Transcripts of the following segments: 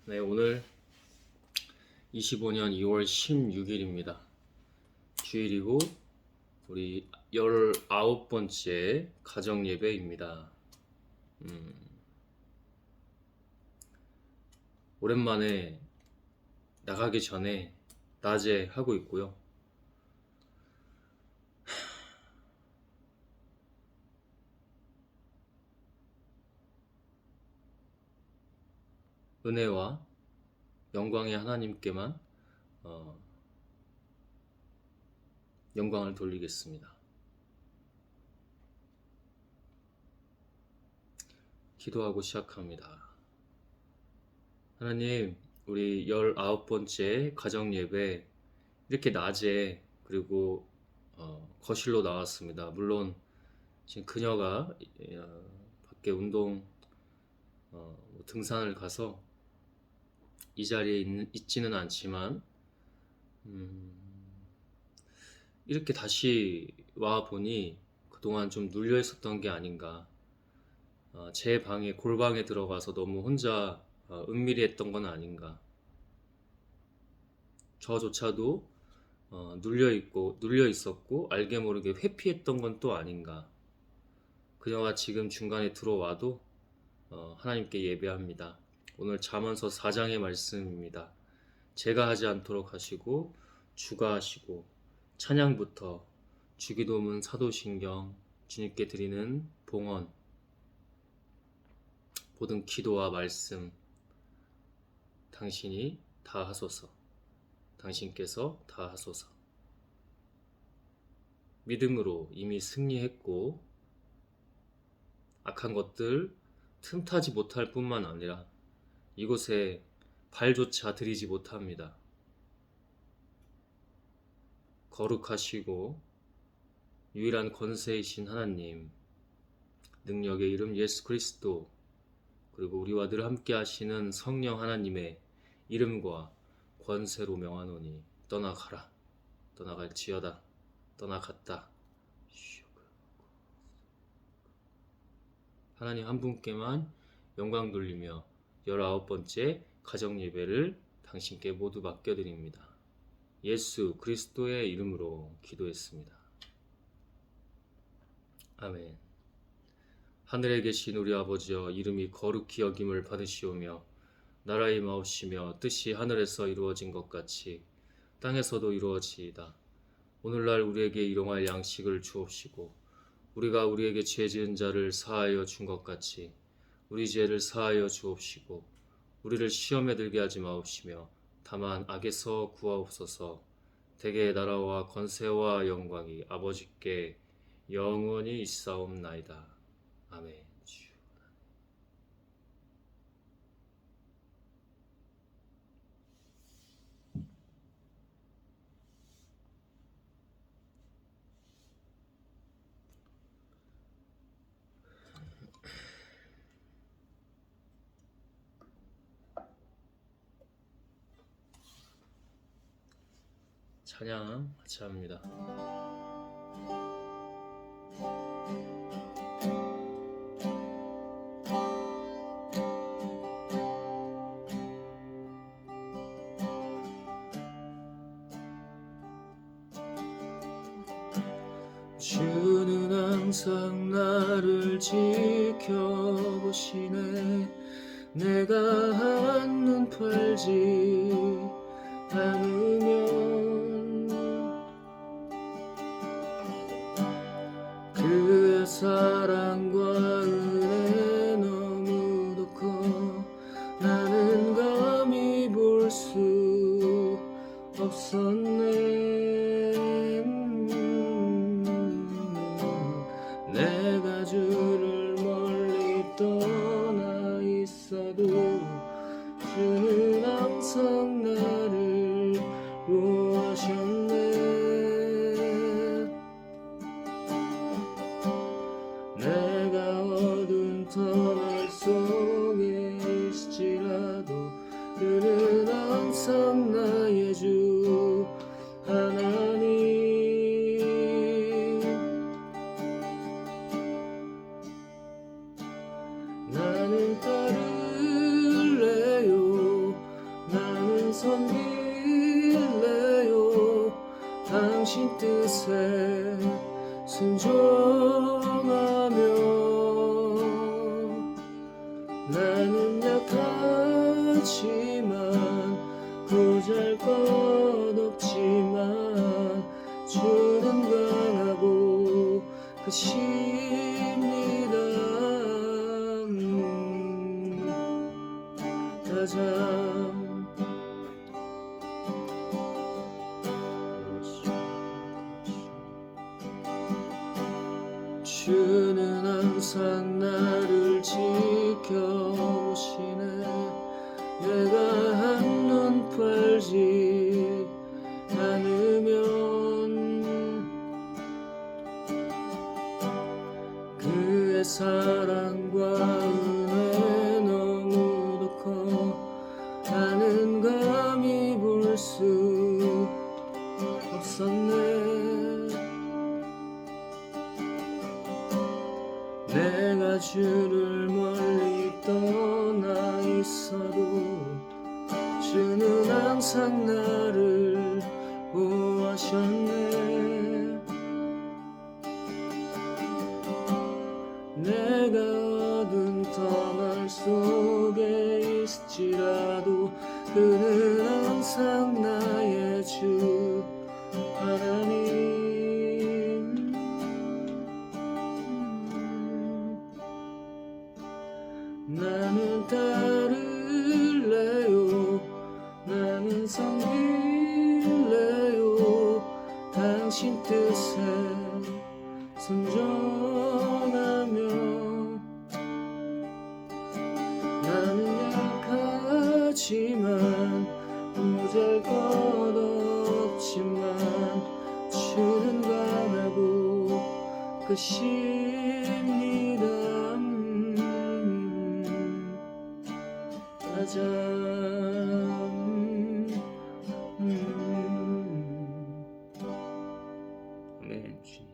네, 오늘 25년 2월 16일입니다. 주일이고 우리 19번째 가정 예배입니다. 오랜만에 나가기 전에 낮에 하고 있고요. 은혜와 영광의 하나님께만 영광을 돌리겠습니다. 기도하고 시작합니다. 하나님, 우리 19번째 가정 예배 이렇게 낮에 그리고 거실로 나왔습니다. 물론 지금 그녀가 밖에 운동 등산을 가서 이 자리에 있지는 않지만 이렇게 다시 와 보니 그동안 좀 눌려 있었던 게 아닌가. 제 방에 골방에 들어가서 너무 혼자 은밀히 했던 건 아닌가. 저조차도 눌려 있었고 알게 모르게 회피했던 건 또 아닌가. 그녀가 지금 중간에 들어와도 하나님께 예배합니다. 오늘 잠언서 4장의 말씀입니다. 제가 하지 않도록 하시고 주가 하시고 찬양부터 주기도문 사도신경 주님께 드리는 봉헌 모든 기도와 말씀 당신이 다 하소서. 당신께서 다 하소서. 믿음으로 이미 승리했고 악한 것들 틈타지 못할 뿐만 아니라 이곳에 발조차 들이지 못합니다. 거룩하시고 유일한 권세이신 하나님, 능력의 이름 예수 그리스도, 그리고 우리와 늘 함께 하시는 성령 하나님의 이름과 권세로 명하노니 떠나가라. 떠나갈지어다. 떠나갔다. 하나님 한 분께만 영광 돌리며 19번째 가정 예배를 당신께 모두 맡겨드립니다. 예수 그리스도의 이름으로 기도했습니다. 아멘. 하늘에 계신 우리 아버지여, 이름이 거룩히 여김을 받으시오며 나라의 마옵시며 뜻이 하늘에서 이루어진 것 같이 땅에서도 이루어지이다. 오늘날 우리에게 일용할 양식을 주옵시고 우리가 우리에게 죄 지은 자를 사하여 준 것 같이 우리 죄를 사하여 주옵시고 우리를 시험에 들게 하지 마옵시며 다만 악에서 구하옵소서. 대개의 나라와 권세와 영광이 아버지께 영원히 있사옵나이다. 아멘. 찬양 같이 합니다. 주는 항상 나를 지켜보시네. 내가 한눈 팔지 않으면 그의 사랑과 은혜 너무도 커 나는 감히 볼 수 없었네. 내가 주를 멀리 떠나 있어도 주는 항상 나를 보호하셨네. 내가 어두운 터널 속에 있을지라도 그는 항상 나의 주 하나님. 나는 따를 순종하며 나는 약하지만 보잘것없지만 주는 강하고 크십니다. 가자 주는 항상 나를 지켜보시네. 내가 한눈 팔지 않으면 그의 사랑과 은혜 너무도 커 나는 감히 볼 수 없었네. 내가 주를 멀리 떠나 있어도 주는 항상 나를 보호하셨네. 내가 어두운 터널 속에 있을지라도 그는 항상 나의 주 하나님. 나는 따를래요. 나는 섬길래요. 당신 뜻에 순종하며 나는 약하지만 보잘것없지만 주는 강하고 크십니다. 가자 아멘. 주님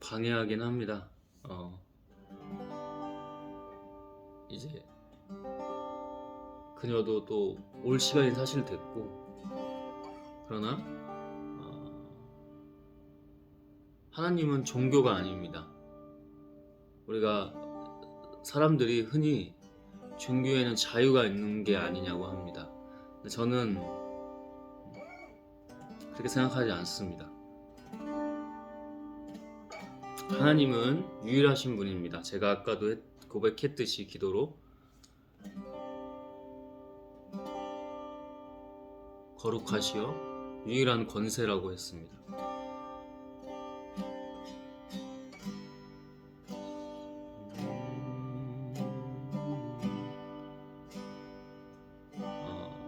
방해하긴 합니다. 이제 그녀도 또 올 시간이 사실 됐고, 그러나 하나님은 종교가 아닙니다. 우리가 사람들이 흔히 종교에는 자유가 있는 게 아니냐고 합니다. 근데 저는 그렇게 생각하지 않습니다. 하나님은 유일하신 분입니다. 제가 아까도 고백했듯이 기도로 거룩하시어 유일한 권세라고 했습니다.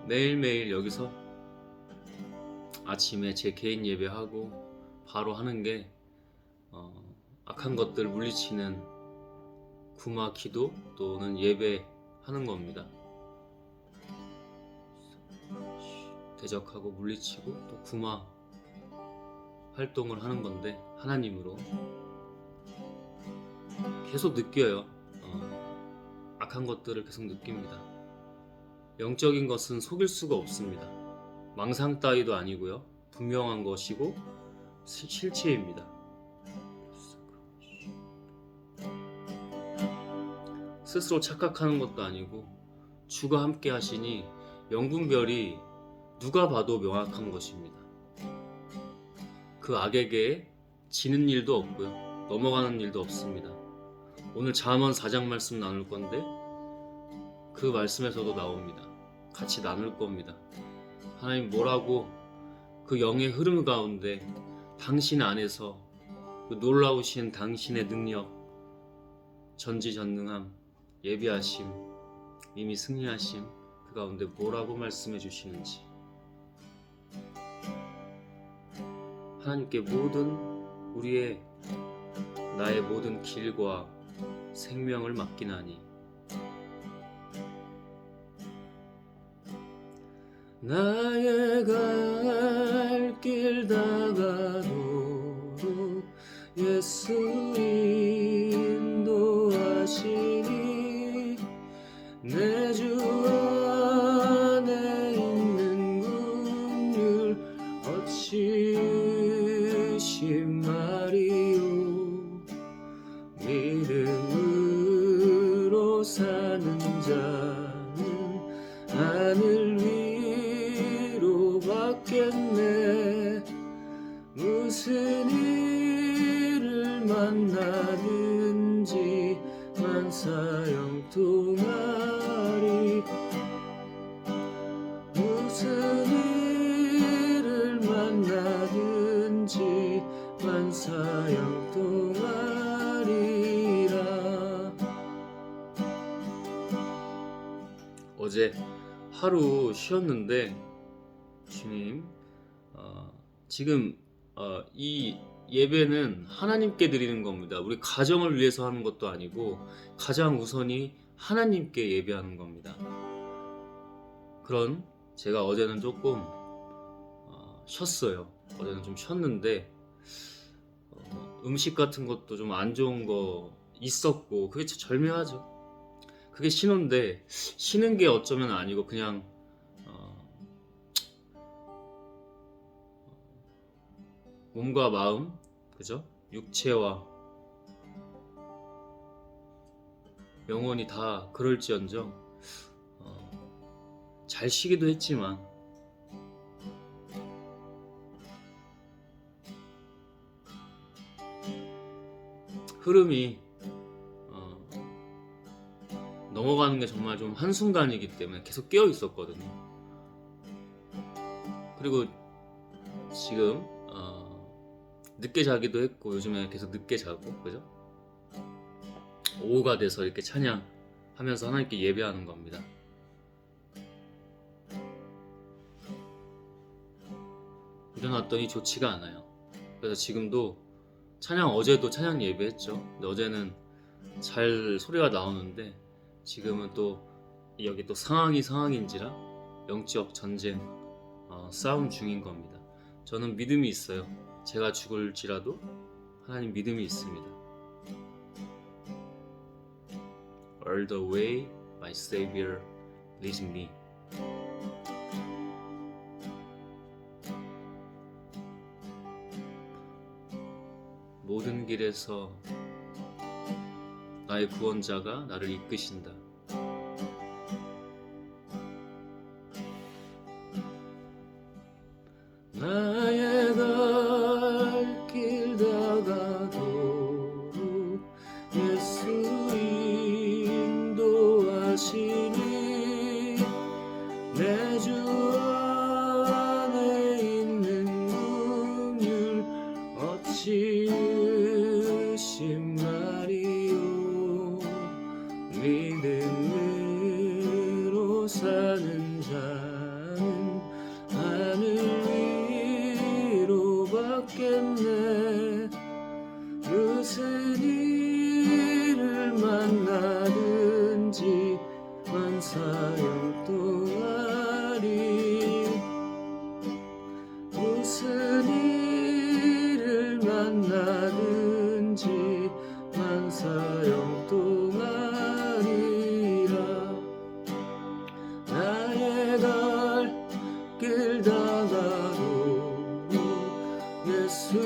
매일매일 여기서 아침에 제 개인 예배하고 바로 하는 게 악한 것들 물리치는 구마 기도 또는 예배하는 겁니다. 대적하고 물리치고 또 구마 활동을 하는 건데 하나님으로 계속 느껴요. 악한 것들을 계속 느낍니다. 영적인 것은 속일 수가 없습니다. 망상 따위도 아니고요. 분명한 것이고 실체입니다. 스스로 착각하는 것도 아니고 주가 함께 하시니 영분별이 누가 봐도 명확한 것입니다. 그 악에게 지는 일도 없고요. 넘어가는 일도 없습니다. 오늘 잠언 4장 말씀 나눌 건데 그 말씀에서도 나옵니다. 같이 나눌 겁니다. 하나님 뭐라고 그 영의 흐름 가운데 당신 안에서 그 놀라우신 당신의 능력, 전지전능함, 예비하심, 이미 승리하심 그 가운데 뭐라고 말씀해 주시는지 하나님께 모든 우리의 나의 모든 길과 생명을 맡기나니 나의 갈 길 다가도록 예수 인도하시니 내 주 안에 있는 말이요 믿음으로 사는 자는 하늘 위로 받겠네. 무슨 일을 만나든지 만사형통하리. 무슨 일을 만나든지 만사형통하리라. 어제 하루 쉬었는데 주님, 지금 이 예배는 하나님께 드리는 겁니다. 우리 가정을 위해서 하는 것도 아니고 가장 우선이 하나님께 예배하는 겁니다. 그런 제가 어제는 조금 쉬었어요. 어제는 좀 쉬었는데 음식 같은 것도 좀 안 좋은 거 있었고 그게 참 절묘하죠. 그게 신호인데 쉬는 게 어쩌면 아니고 그냥 몸과 마음, 그죠? 육체와 영혼이 다 그럴지언정 잘 쉬기도 했지만 흐름이 넘어가는 게 정말 좀 한순간이기 때문에 계속 깨어 있었거든요. 그리고 지금 늦게 자기도 했고 요즘에 계속 늦게 자고, 그죠? 오후가 돼서 이렇게 찬양하면서 하나님께 예배하는 겁니다. 일어났더니 좋지가 않아요. 그래서 지금도 어제도 찬양 예배했죠. 근데 어제는 잘 소리가 나오는데 지금은 또 여기 또 상황인지라 영적 전쟁 싸움 중인 겁니다. 저는 믿음이 있어요. 제가 죽을지라도 하나님 믿음이 있습니다. All the way my Savior leads me. 모든 길에서 나의 구원자가 나를 이끄신다. 나의 갈 길 다가도록 예수 인도하시니 내 주 안에 있는 긍휼 어찌 의심하리요. 믿음으로 사는 자는 하늘 위로 받겠네. 무슨 일을 만나든지 만사형통하리. 무슨 일을 만나든지 만사형통하리라. 나의 갈 길 다가도 예수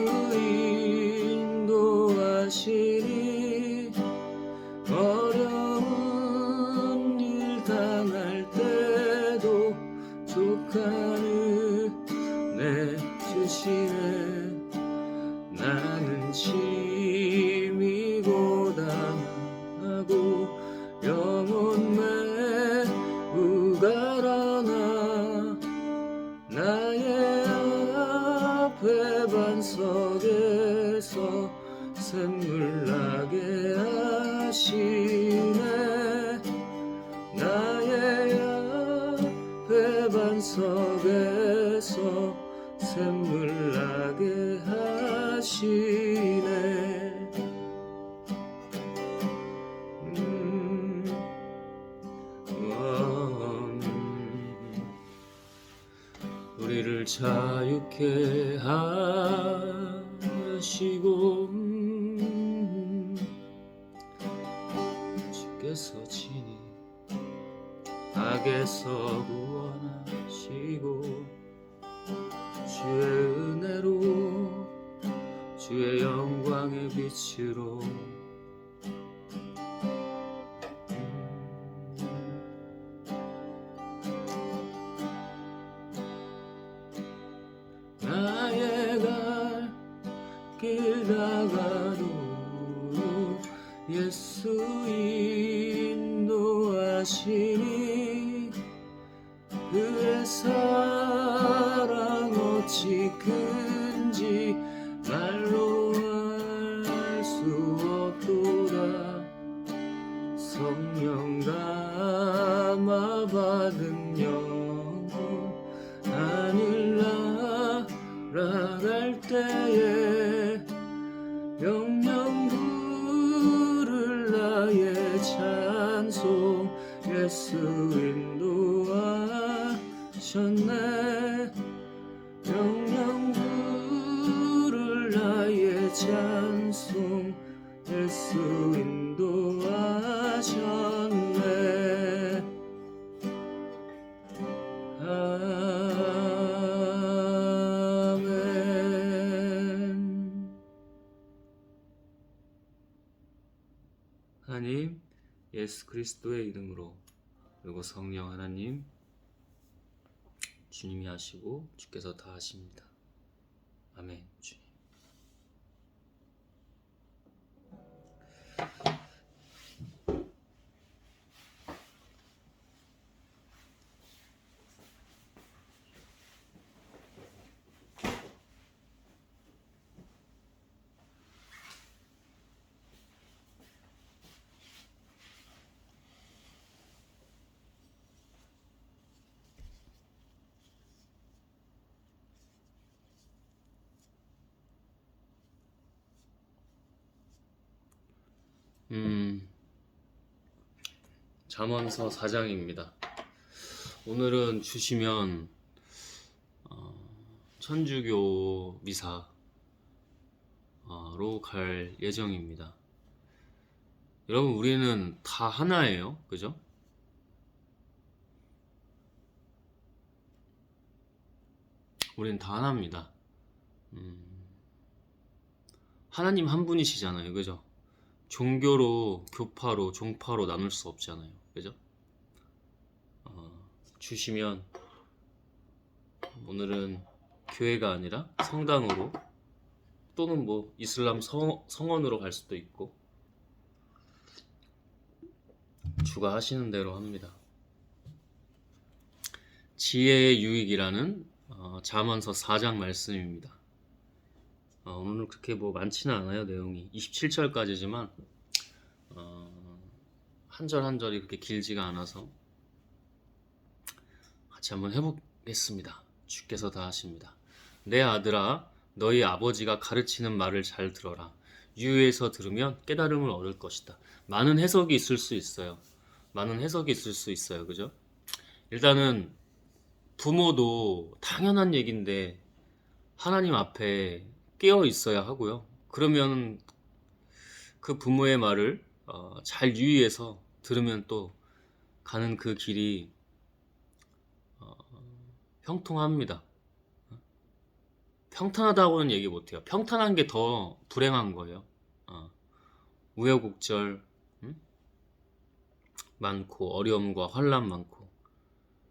인도하시니 어려운 일 당할 때도 족한 은혜 주시네. 나는 심히 고단하고 영혼 매우 가라나 나의 앞에 반석에서 샘물 나게 하시네. 나의 앞에 반석에서 샘물 나게 하시네. 우리를 자유케 하시고 주께서 친히 악에서 구원하시고 주의 은혜로 주의 내 영광의 빛으로 나의 갈 길 다가도록 예수 인도하시니 그의 사랑 어찌 큰지 말로 할 수 없도다. 성령 감화 받은 영혼 하늘 날아갈 때에 명령 부를 나의 찬송 예수 인도하셨네. 명령 부를 나의 찬송 예수 인도하셨네. 아멘. 하나님 예수 그리스도의 이름으로, 그리고 성령 하나님 주님이 하시고 주께서 다 하십니다. 아멘. 주님. 잠언서 4장입니다. 오늘은 주시면 천주교 미사로 갈 예정입니다. 여러분, 우리는 다 하나예요, 그죠? 우리는 다 하나입니다. 하나님 한 분이시잖아요, 그죠? 종교로, 교파로, 종파로 나눌 수 없잖아요, 그죠? 주시면 오늘은 교회가 아니라 성당으로, 또는 뭐 이슬람 성원으로 갈 수도 있고, 주가 하시는 대로 합니다. 지혜의 유익이라는 잠언서 4장 말씀입니다. 오늘 그렇게 뭐 많지는 않아요, 내용이. 27절까지지만 한 절 한 절이 그렇게 길지가 않아서 같이 한번 해보겠습니다. 주께서 다 하십니다. 내 아들아, 너희 아버지가 가르치는 말을 잘 들어라. 유의해서 들으면 깨달음을 얻을 것이다. 많은 해석이 있을 수 있어요. 많은 해석이 있을 수 있어요, 그죠? 일단은 부모도 당연한 얘기인데 하나님 앞에 깨어 있어야 하고요. 그러면 그 부모의 말을 잘 유의해서 들으면 또 가는 그 길이 형통합니다. 평탄하다고는 얘기 못해요. 평탄한 게 더 불행한 거예요. 우여곡절 많고 어려움과 환난 많고,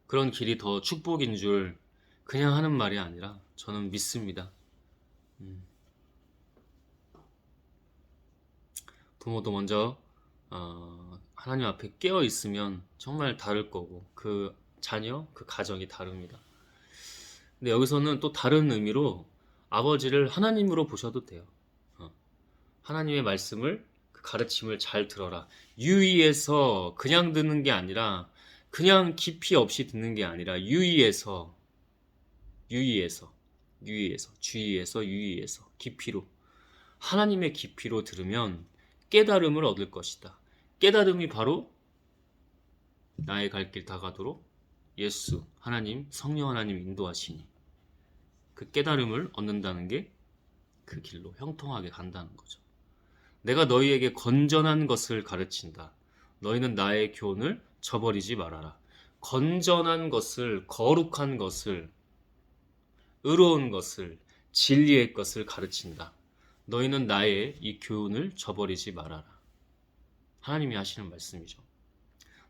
그런 길이 더 축복인 줄 그냥 하는 말이 아니라 저는 믿습니다. 부모도 먼저 하나님 앞에 깨어 있으면 정말 다를 거고, 그 자녀, 그 가정이 다릅니다. 근데 여기서는 또 다른 의미로 아버지를 하나님으로 보셔도 돼요. 하나님의 말씀을, 그 가르침을 잘 들어라. 유의해서 그냥 듣는 게 아니라, 그냥 깊이 없이 듣는 게 아니라 유의해서 주의해서 유의해서 깊이로, 하나님의 깊이로 들으면 깨달음을 얻을 것이다. 깨달음이 바로 나의 갈 길 다가도록 예수, 하나님, 성령 하나님 인도하시니, 그 깨달음을 얻는다는 게 그 길로 형통하게 간다는 거죠. 내가 너희에게 건전한 것을 가르친다. 너희는 나의 교훈을 저버리지 말아라. 건전한 것을, 거룩한 것을, 의로운 것을, 진리의 것을 가르친다. 너희는 나의 이 교훈을 저버리지 말아라. 하나님이 하시는 말씀이죠.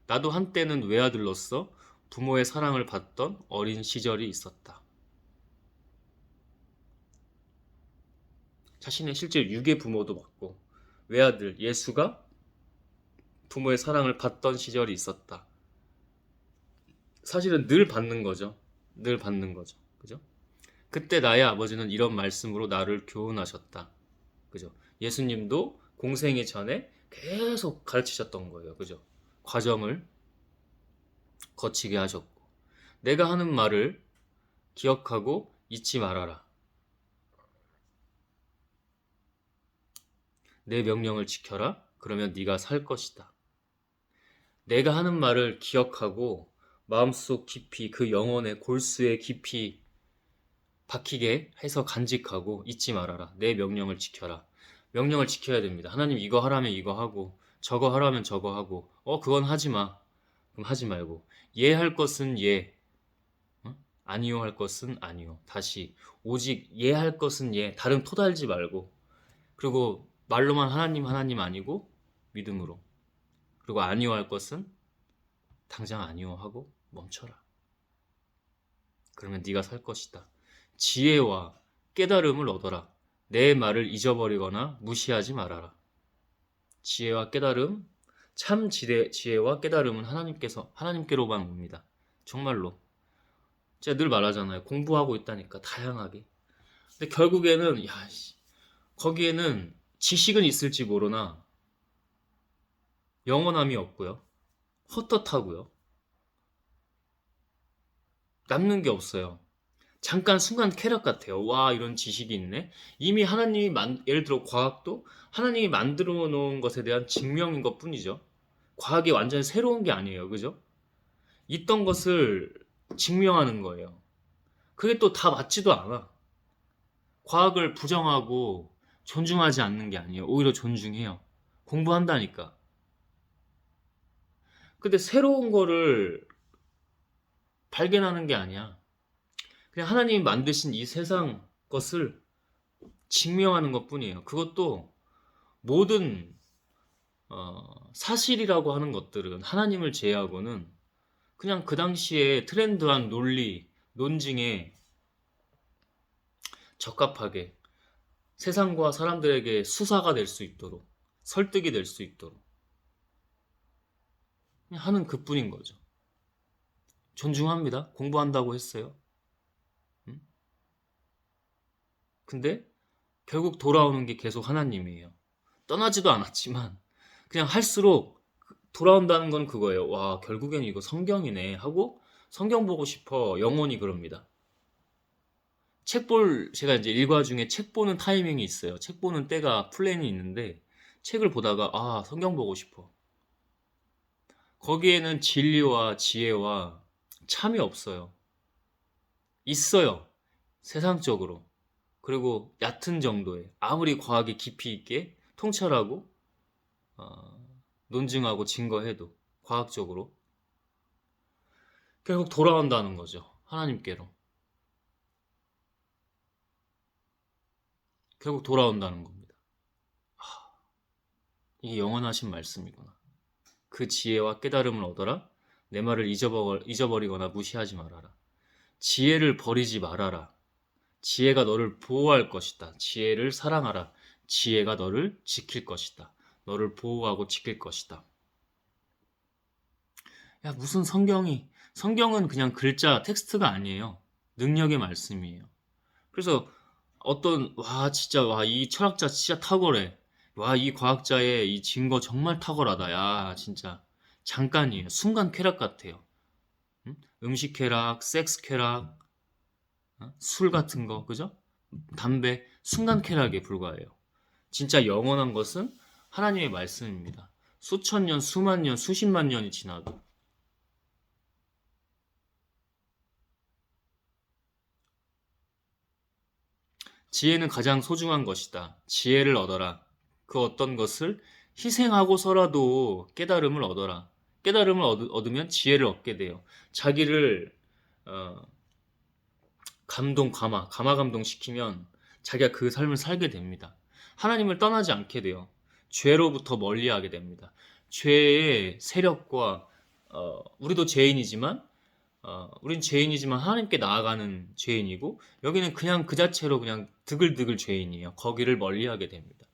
나도 한때는 외아들로서 부모의 사랑을 받던 어린 시절이 있었다. 자신의 실제 육의 부모도 받고 외아들 예수가 부모의 사랑을 받던 시절이 있었다. 사실은 늘 받는 거죠. 늘 받는 거죠. 그죠? 그때 나의 아버지는 이런 말씀으로 나를 교훈하셨다. 그죠? 예수님도 공생이 전에 계속 가르치셨던 거예요. 그죠? 과정을 거치게 하셨고. 내가 하는 말을 기억하고 잊지 말아라. 내 명령을 지켜라. 그러면 네가 살 것이다. 내가 하는 말을 기억하고 마음속 깊이 그 영혼의 골수에 깊이 박히게 해서 간직하고 잊지 말아라. 내 명령을 지켜라. 명령을 지켜야 됩니다. 하나님 이거 하라면 이거 하고 저거 하라면 저거 하고 그건 하지 마. 그럼 하지 말고 예 할 것은 예, 아니요 할 것은 아니요. 다시 오직 예 할 것은 예. 다른 토 달지 말고 그리고 말로만 하나님 하나님 아니고 믿음으로 그리고 아니요 할 것은 당장 아니요 하고 멈춰라. 그러면 네가 살 것이다. 지혜와 깨달음을 얻어라. 내 말을 잊어버리거나 무시하지 말아라. 지혜와 깨달음, 참 지혜와 깨달음은 하나님께로만 옵니다. 정말로. 제가 늘 말하잖아요. 공부하고 있다니까 다양하게. 근데 결국에는 거기에는 지식은 있을지 모르나 영원함이 없고요. 헛헛하고요. 남는 게 없어요. 잠깐 순간 쾌락 같아요. 와, 이런 지식이 있네. 이미 예를 들어 과학도 하나님이 만들어 놓은 것에 대한 증명인 것 뿐이죠. 과학이 완전히 새로운 게 아니에요. 그죠? 있던 것을 증명하는 거예요. 그게 또 다 맞지도 않아. 과학을 부정하고 존중하지 않는 게 아니에요. 오히려 존중해요. 공부한다니까. 근데 새로운 거를 발견하는 게 아니야. 그냥 하나님이 만드신 이 세상 것을 증명하는 것 뿐이에요. 그것도 모든 사실이라고 하는 것들은 하나님을 제외하고는 그냥 그 당시에 트렌드한 논리, 논증에 적합하게 세상과 사람들에게 수사가 될 수 있도록 설득이 될 수 있도록 그냥 하는 그뿐인 거죠. 존중합니다. 공부한다고 했어요. 근데 결국 돌아오는 게 계속 하나님이에요. 떠나지도 않았지만 그냥 할수록 돌아온다는 건 그거예요. 와, 결국엔 이거 성경이네 하고 성경 보고 싶어 영혼이 그럽니다. 제가 이제 일과 중에 책 보는 타이밍이 있어요. 책 보는 때가 플랜이 있는데 책을 보다가 성경 보고 싶어. 거기에는 진리와 지혜와 참이 없어요. 있어요. 세상적으로. 그리고 얕은 정도의 아무리 과학이 깊이 있게 통찰하고 논증하고 증거해도 과학적으로 결국 돌아온다는 거죠. 하나님께로. 결국 돌아온다는 겁니다. 이게 영원하신 말씀이구나. 그 지혜와 깨달음을 얻어라. 내 말을 잊어버리거나 무시하지 말아라. 지혜를 버리지 말아라. 지혜가 너를 보호할 것이다. 지혜를 사랑하라. 지혜가 너를 지킬 것이다. 너를 보호하고 지킬 것이다. 야, 무슨 성경은 그냥 글자, 텍스트가 아니에요. 능력의 말씀이에요. 그래서 이 철학자 진짜 탁월해. 와, 이 과학자의 이 증거 정말 탁월하다. 야, 진짜. 잠깐이에요. 순간 쾌락 같아요. 응? 음식 쾌락, 섹스 쾌락, 술 같은 거, 그죠? 담배, 순간 쾌락에 불과해요. 진짜 영원한 것은 하나님의 말씀입니다. 수천 년, 수만 년, 수십만 년이 지나도. 지혜는 가장 소중한 것이다. 지혜를 얻어라. 그 어떤 것을 희생하고서라도 깨달음을 얻어라. 깨달음을 얻으면 지혜를 얻게 돼요. 자기를 감동, 감화 감동 시키면 자기가 그 삶을 살게 됩니다. 하나님을 떠나지 않게 돼요. 죄로부터 멀리하게 됩니다. 죄의 세력과 우리도 죄인이지만 우린 죄인이지만 하나님께 나아가는 죄인이고 여기는 그냥 그 자체로 그냥 드글드글 죄인이에요. 거기를 멀리하게 됩니다.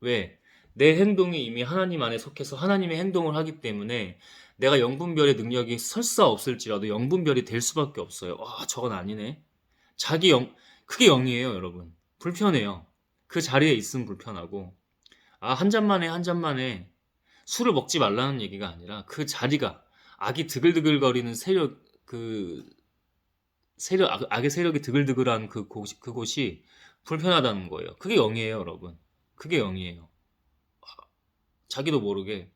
왜? 내 행동이 이미 하나님 안에 속해서 하나님의 행동을 하기 때문에 내가 영분별의 능력이 설사 없을지라도 영분별이 될 수밖에 없어요. 와, 저건 아니네. 자기 영, 그게 영이에요, 여러분. 불편해요. 그 자리에 있으면 불편하고. 한 잔만 해, 한 잔만 해. 술을 먹지 말라는 얘기가 아니라 그 자리가 악이 드글드글거리는 악의 세력이 드글드글한 그곳이 불편하다는 거예요. 그게 영이에요, 여러분. 그게 영이에요. 자기도 모르게.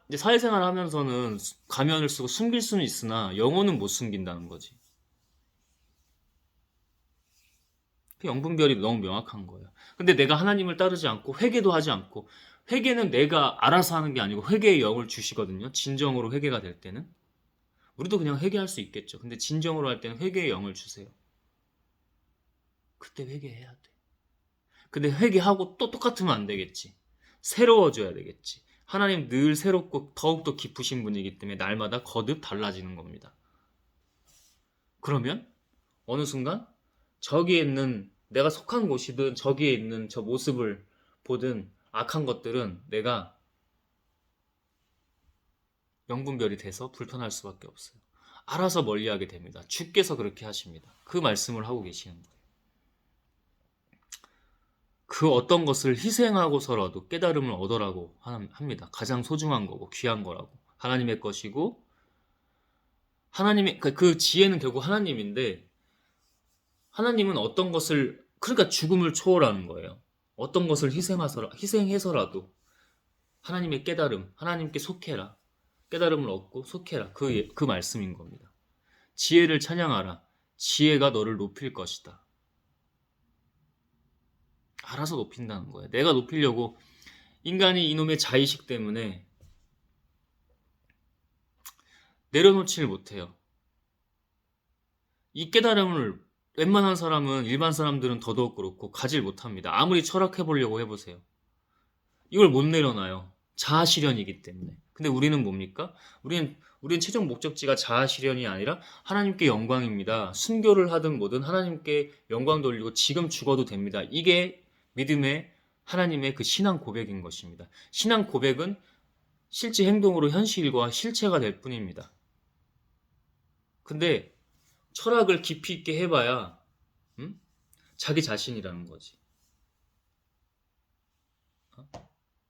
이제 사회생활 하면서는 가면을 쓰고 숨길 수는 있으나 영혼은 못 숨긴다는 거지. 그 영분별이 너무 명확한 거예요. 근데 내가 하나님을 따르지 않고 회개도 하지 않고 회개는 내가 알아서 하는 게 아니고 회개의 영을 주시거든요. 진정으로 회개가 될 때는. 우리도 그냥 회개할 수 있겠죠. 근데 진정으로 할 때는 회개의 영을 주세요. 그때 회개해야 돼. 근데 회개하고 또 똑같으면 안 되겠지. 새로워져야 되겠지. 하나님 늘 새롭고 더욱더 깊으신 분이기 때문에 날마다 거듭 달라지는 겁니다. 그러면 어느 순간 저기에 있는 내가 속한 곳이든 저기에 있는 저 모습을 보든 악한 것들은 내가 영분별이 돼서 불편할 수밖에 없어요. 알아서 멀리하게 됩니다. 주께서 그렇게 하십니다. 그 말씀을 하고 계시는 거예요. 그 어떤 것을 희생하고서라도 깨달음을 얻으라고 합니다. 가장 소중한 거고 귀한 거라고. 하나님의 것이고 하나님의 그 지혜는 결국 하나님인데 하나님은 어떤 것을 그러니까 죽음을 초월하는 거예요. 어떤 것을 희생해서라도 하나님의 깨달음, 하나님께 속해라. 깨달음을 얻고 속해라. 그 말씀인 겁니다. 지혜를 찬양하라. 지혜가 너를 높일 것이다. 알아서 높인다는 거예요. 내가 높이려고 인간이 이놈의 자의식 때문에 내려놓지를 못해요. 이 깨달음을 웬만한 사람은 일반 사람들은 더더욱 그렇고 가질 못합니다. 아무리 철학해 보려고 해보세요. 이걸 못 내려놔요. 자아실현이기 때문에. 근데 우리는 뭡니까? 우리는 최종 목적지가 자아실현이 아니라 하나님께 영광입니다. 순교를 하든 뭐든 하나님께 영광 돌리고 지금 죽어도 됩니다. 이게 믿음의 하나님의 그 신앙 고백인 것입니다. 신앙 고백은 실제 행동으로 현실과 실체가 될 뿐입니다. 근데 철학을 깊이 있게 해봐야 자기 자신이라는 거지.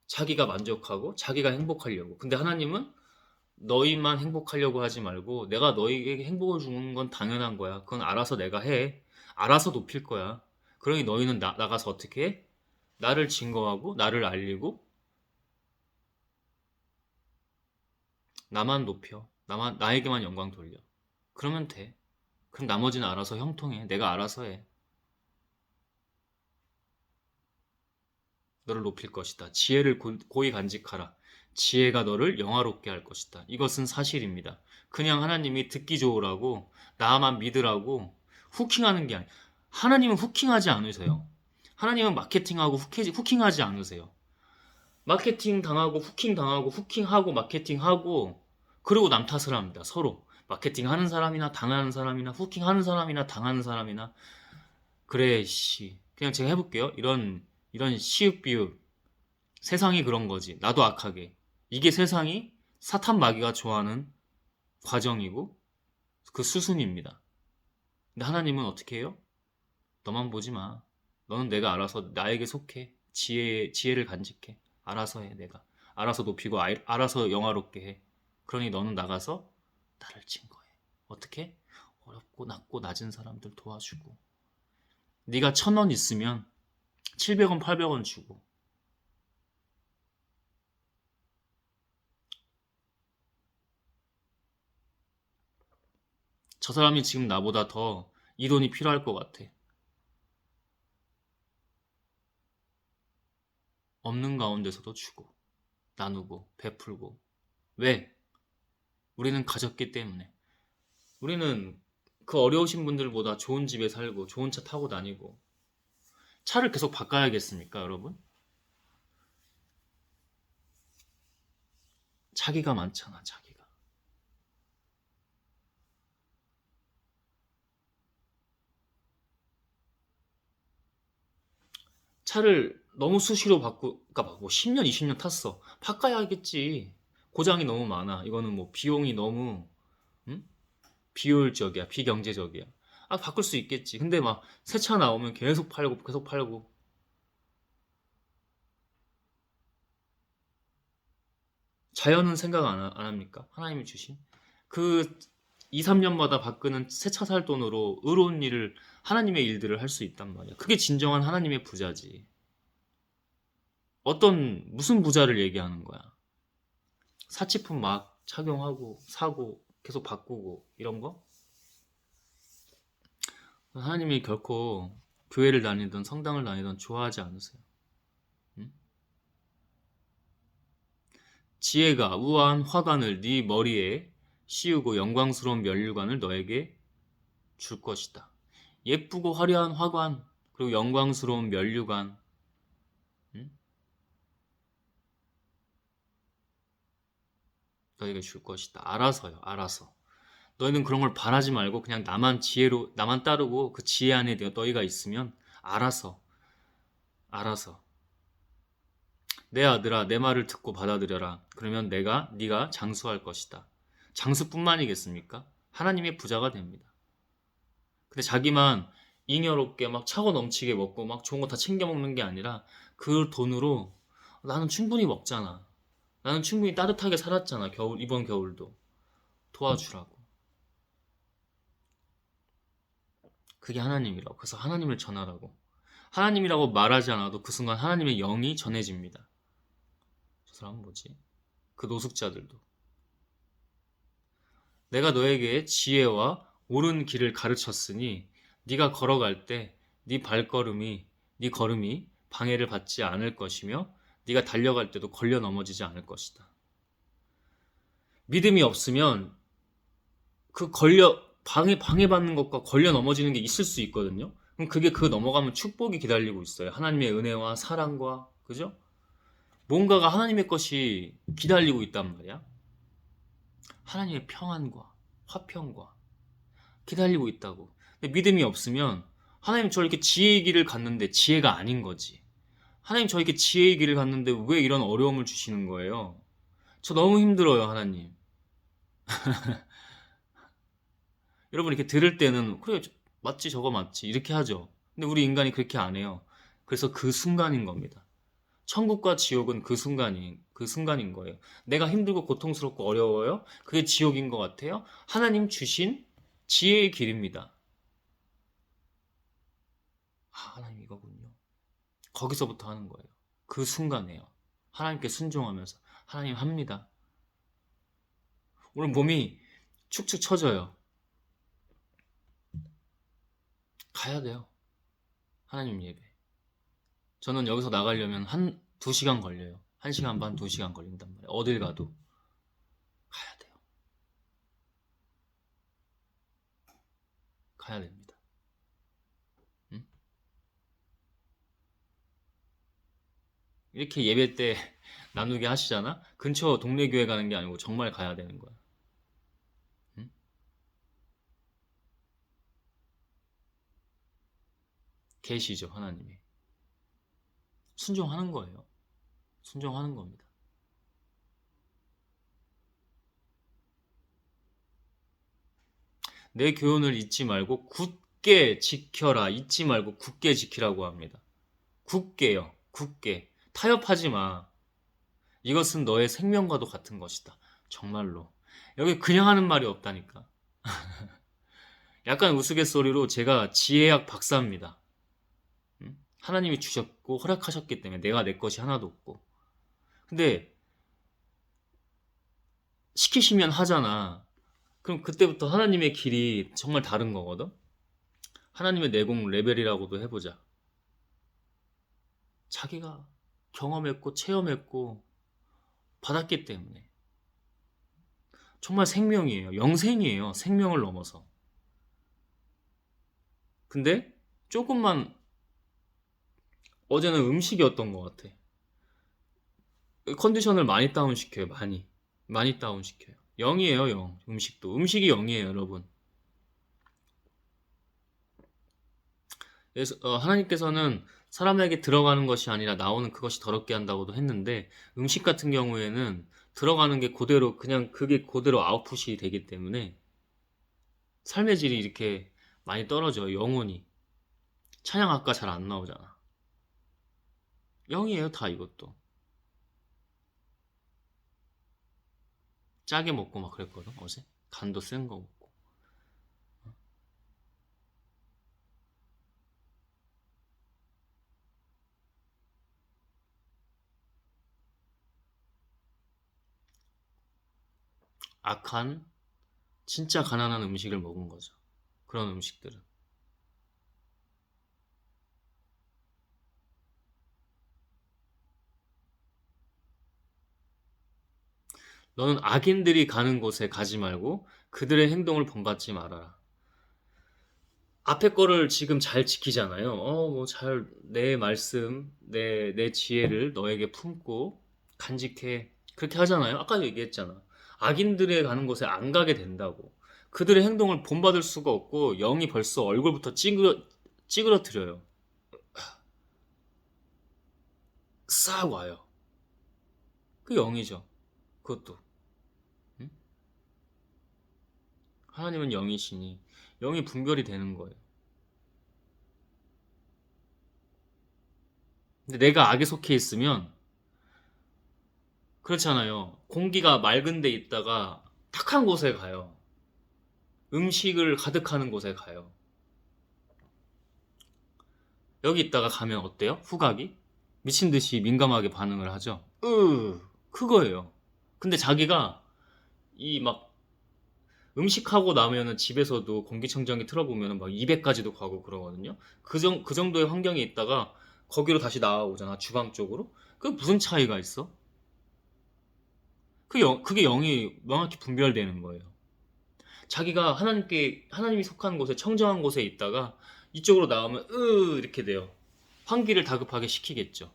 자기가 만족하고 자기가 행복하려고. 근데 하나님은 너희만 행복하려고 하지 말고 내가 너희에게 행복을 주는 건 당연한 거야. 그건 알아서 내가 해. 알아서 높일 거야. 그러니 너희는 나가서 어떻게 해? 나를 증거하고 나를 알리고 나만 높여. 나에게만 영광 돌려. 그러면 돼. 그럼 나머지는 알아서 형통해. 내가 알아서 해. 너를 높일 것이다. 지혜를 고이 간직하라. 지혜가 너를 영화롭게 할 것이다. 이것은 사실입니다. 그냥 하나님이 듣기 좋으라고 나만 믿으라고 후킹하는 게 아니에요. 하나님은 후킹하지 않으세요. 하나님은 마케팅하고 후킹하지 않으세요. 마케팅 당하고 후킹 당하고 후킹하고 마케팅하고 그리고 남 탓을 합니다. 서로. 마케팅하는 사람이나 당하는 사람이나 후킹하는 사람이나 당하는 사람이나 그래 씨 그냥 제가 해볼게요. 이런 시읒비읒 세상이 그런 거지. 나도 악하게. 이게 세상이 사탄 마귀가 좋아하는 과정이고 그 수순입니다. 근데 하나님은 어떻게 해요? 너만 보지 마. 너는 내가 알아서 나에게 속해. 지혜를 간직해. 알아서 해 내가. 알아서 높이고 알아서 영화롭게 해. 그러니 너는 나가서 나를 증거해. 어떻게? 어렵고 낮고 낮은 사람들 도와주고 네가 1,000원 있으면 700원 800원 주고 저 사람이 지금 나보다 더 이 돈이 필요할 것 같아. 없는 가운데서도 주고 나누고 베풀고 왜? 우리는 가졌기 때문에. 우리는 그 어려우신 분들보다 좋은 집에 살고 좋은 차 타고 다니고 차를 계속 바꿔야겠습니까, 여러분? 자기가 많잖아, 자기가. 차를 너무 수시로 그러니까 뭐 10년, 20년 탔어. 바꿔야겠지. 고장이 너무 많아. 이거는 뭐 비용이 너무 음? 비효율적이야, 비경제적이야. 아, 바꿀 수 있겠지. 근데 막 새 차 나오면 계속 팔고 계속 팔고. 자연은 생각 안 합니까? 하나님이 주신 그 2, 3년마다 바꾸는 새 차 살 돈으로 의로운 일을 하나님의 일들을 할 수 있단 말이야. 그게 진정한 하나님의 부자지. 어떤 무슨 부자를 얘기하는 거야? 사치품 막 착용하고 사고 계속 바꾸고 이런 거? 하나님이 결코 교회를 다니든 성당을 다니든 좋아하지 않으세요. 응? 지혜가 우아한 화관을 네 머리에 씌우고 영광스러운 면류관을 너에게 줄 것이다. 예쁘고 화려한 화관 그리고 영광스러운 면류관 응? 너에게 줄 것이다. 알아서요. 알아서. 너희는 그런 걸 바라지 말고 그냥 나만 따르고 그 지혜 안에 너희가 있으면 알아서 내 아들아 내 말을 듣고 받아들여라. 그러면 네가 장수할 것이다. 장수뿐만이겠습니까? 하나님의 부자가 됩니다. 근데 자기만 잉여롭게 막 차고 넘치게 먹고 막 좋은 거 다 챙겨 먹는 게 아니라 그 돈으로 나는 충분히 먹잖아. 나는 충분히 따뜻하게 살았잖아. 이번 겨울도 도와주라고. 그게 하나님이라고. 그래서 하나님을 전하라고. 하나님이라고 말하지 않아도 그 순간 하나님의 영이 전해집니다. 저 사람은 뭐지? 그 노숙자들도. 내가 너에게 지혜와 옳은 길을 가르쳤으니 네가 걸어갈 때 네 걸음이 방해를 받지 않을 것이며 네가 달려갈 때도 걸려 넘어지지 않을 것이다. 믿음이 없으면 방해받는 것과 걸려 넘어지는 게 있을 수 있거든요. 그럼 그 넘어가면 축복이 기다리고 있어요. 하나님의 은혜와 사랑과, 그죠? 뭔가가 하나님의 것이 기다리고 있단 말이야. 하나님의 평안과 화평과 기다리고 있다고. 근데 믿음이 없으면 하나님 저 이렇게 지혜의 길을 갔는데 지혜가 아닌 거지. 하나님 저 이렇게 지혜의 길을 갔는데 왜 이런 어려움을 주시는 거예요? 저 너무 힘들어요, 하나님. 여러분 이렇게 들을 때는 그래 맞지 저거 맞지 이렇게 하죠. 근데 우리 인간이 그렇게 안 해요. 그래서 그 순간인 겁니다. 천국과 지옥은 그 순간인 거예요. 내가 힘들고 고통스럽고 어려워요? 그게 지옥인 것 같아요? 하나님 주신 지혜의 길입니다. 아, 하나님 이거군요. 거기서부터 하는 거예요. 그 순간에요. 하나님께 순종하면서 하나님 합니다. 오늘 몸이 축축 처져요. 가야 돼요. 하나님 예배. 저는 여기서 나가려면 2시간 걸려요. 1시간 반, 2시간 걸린단 말이에요. 어딜 가도. 가야 돼요. 가야 됩니다. 응? 이렇게 예배 때 나누게 하시잖아? 근처 동네 교회 가는 게 아니고 정말 가야 되는 거야. 응? 계시죠, 하나님이. 순종하는 거예요. 순종하는 겁니다. 내 교훈을 잊지 말고 굳게 지켜라. 잊지 말고 굳게 지키라고 합니다. 굳게요. 굳게. 타협하지 마. 이것은 너의 생명과도 같은 것이다. 정말로. 여기 그냥 하는 말이 없다니까. 약간 우스갯소리로 제가 지혜학 박사입니다. 하나님이 주셨고 허락하셨기 때문에 내가 내 것이 하나도 없고. 근데 시키시면 하잖아. 그럼 그때부터 하나님의 길이 정말 다른 거거든. 하나님의 내공 레벨이라고도 해보자. 자기가 경험했고 체험했고 받았기 때문에 정말 생명이에요. 영생이에요. 생명을 넘어서. 근데 조금만 어제는 음식이었던 것 같아. 컨디션을 많이 다운시켜요. 많이 다운시켜요. 0이에요, 0. 음식도 음식이 0이에요, 여러분. 그래서 하나님께서는 사람에게 들어가는 것이 아니라 나오는 그것이 더럽게 한다고도 했는데, 음식 같은 경우에는 들어가는 게 그대로, 그냥 그게 그대로 아웃풋이 되기 때문에 삶의 질이 이렇게 많이 떨어져요. 영혼이. 찬양 아까 잘 안 나오잖아. 0이에요, 다. 이것도 짜게 먹고 막 그랬거든, 어제. 간도 센 거 먹고. 악한, 진짜 가난한 음식을 먹은 거죠. 그런 음식들은. 너는 악인들이 가는 곳에 가지 말고 그들의 행동을 본받지 말아라. 앞에 거를 지금 잘 지키잖아요. 뭐 내 말씀, 내 지혜를 너에게 품고 간직해. 그렇게 하잖아요. 아까 얘기했잖아. 악인들의 가는 곳에 안 가게 된다고. 그들의 행동을 본받을 수가 없고 영이 벌써 얼굴부터 찌그러뜨려요. 싹 와요. 그 영이죠. 그것도. 응? 하나님은 영이시니 영이 분별이 되는 거예요. 근데 내가 악에 속해 있으면 그렇잖아요. 공기가 맑은 데 있다가 탁한 곳에 가요. 음식을 가득하는 곳에 가요. 여기 있다가 가면 어때요? 후각이? 미친 듯이 민감하게 반응을 하죠. 그거예요. 근데 자기가 이 막 음식하고 나면은 집에서도 공기청정기 틀어보면은 막 200까지도 가고 그러거든요. 그 정도의 환경에 있다가 거기로 다시 나오잖아. 주방 쪽으로. 그 무슨 차이가 있어? 그게 영이 명확히 분별되는 거예요. 자기가 하나님이 속한 곳에 청정한 곳에 있다가 이쪽으로 나오면 이렇게 돼요. 환기를 다급하게 시키겠죠.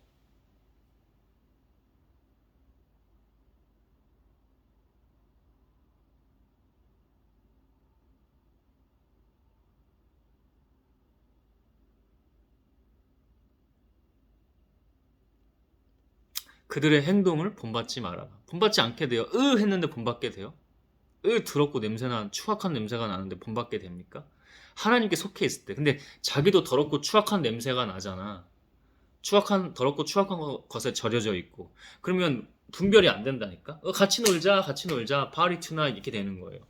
그들의 행동을 본받지 마라. 본받지 않게 돼요. 했는데 본받게 돼요. 더럽고 추악한 냄새가 나는데 본받게 됩니까? 하나님께 속해 있을 때. 근데 자기도 더럽고 추악한 냄새가 나잖아. 더럽고 추악한 것에 절여져 있고. 그러면 분별이 안 된다니까? 같이 놀자, 파리 투나 이렇게 되는 거예요.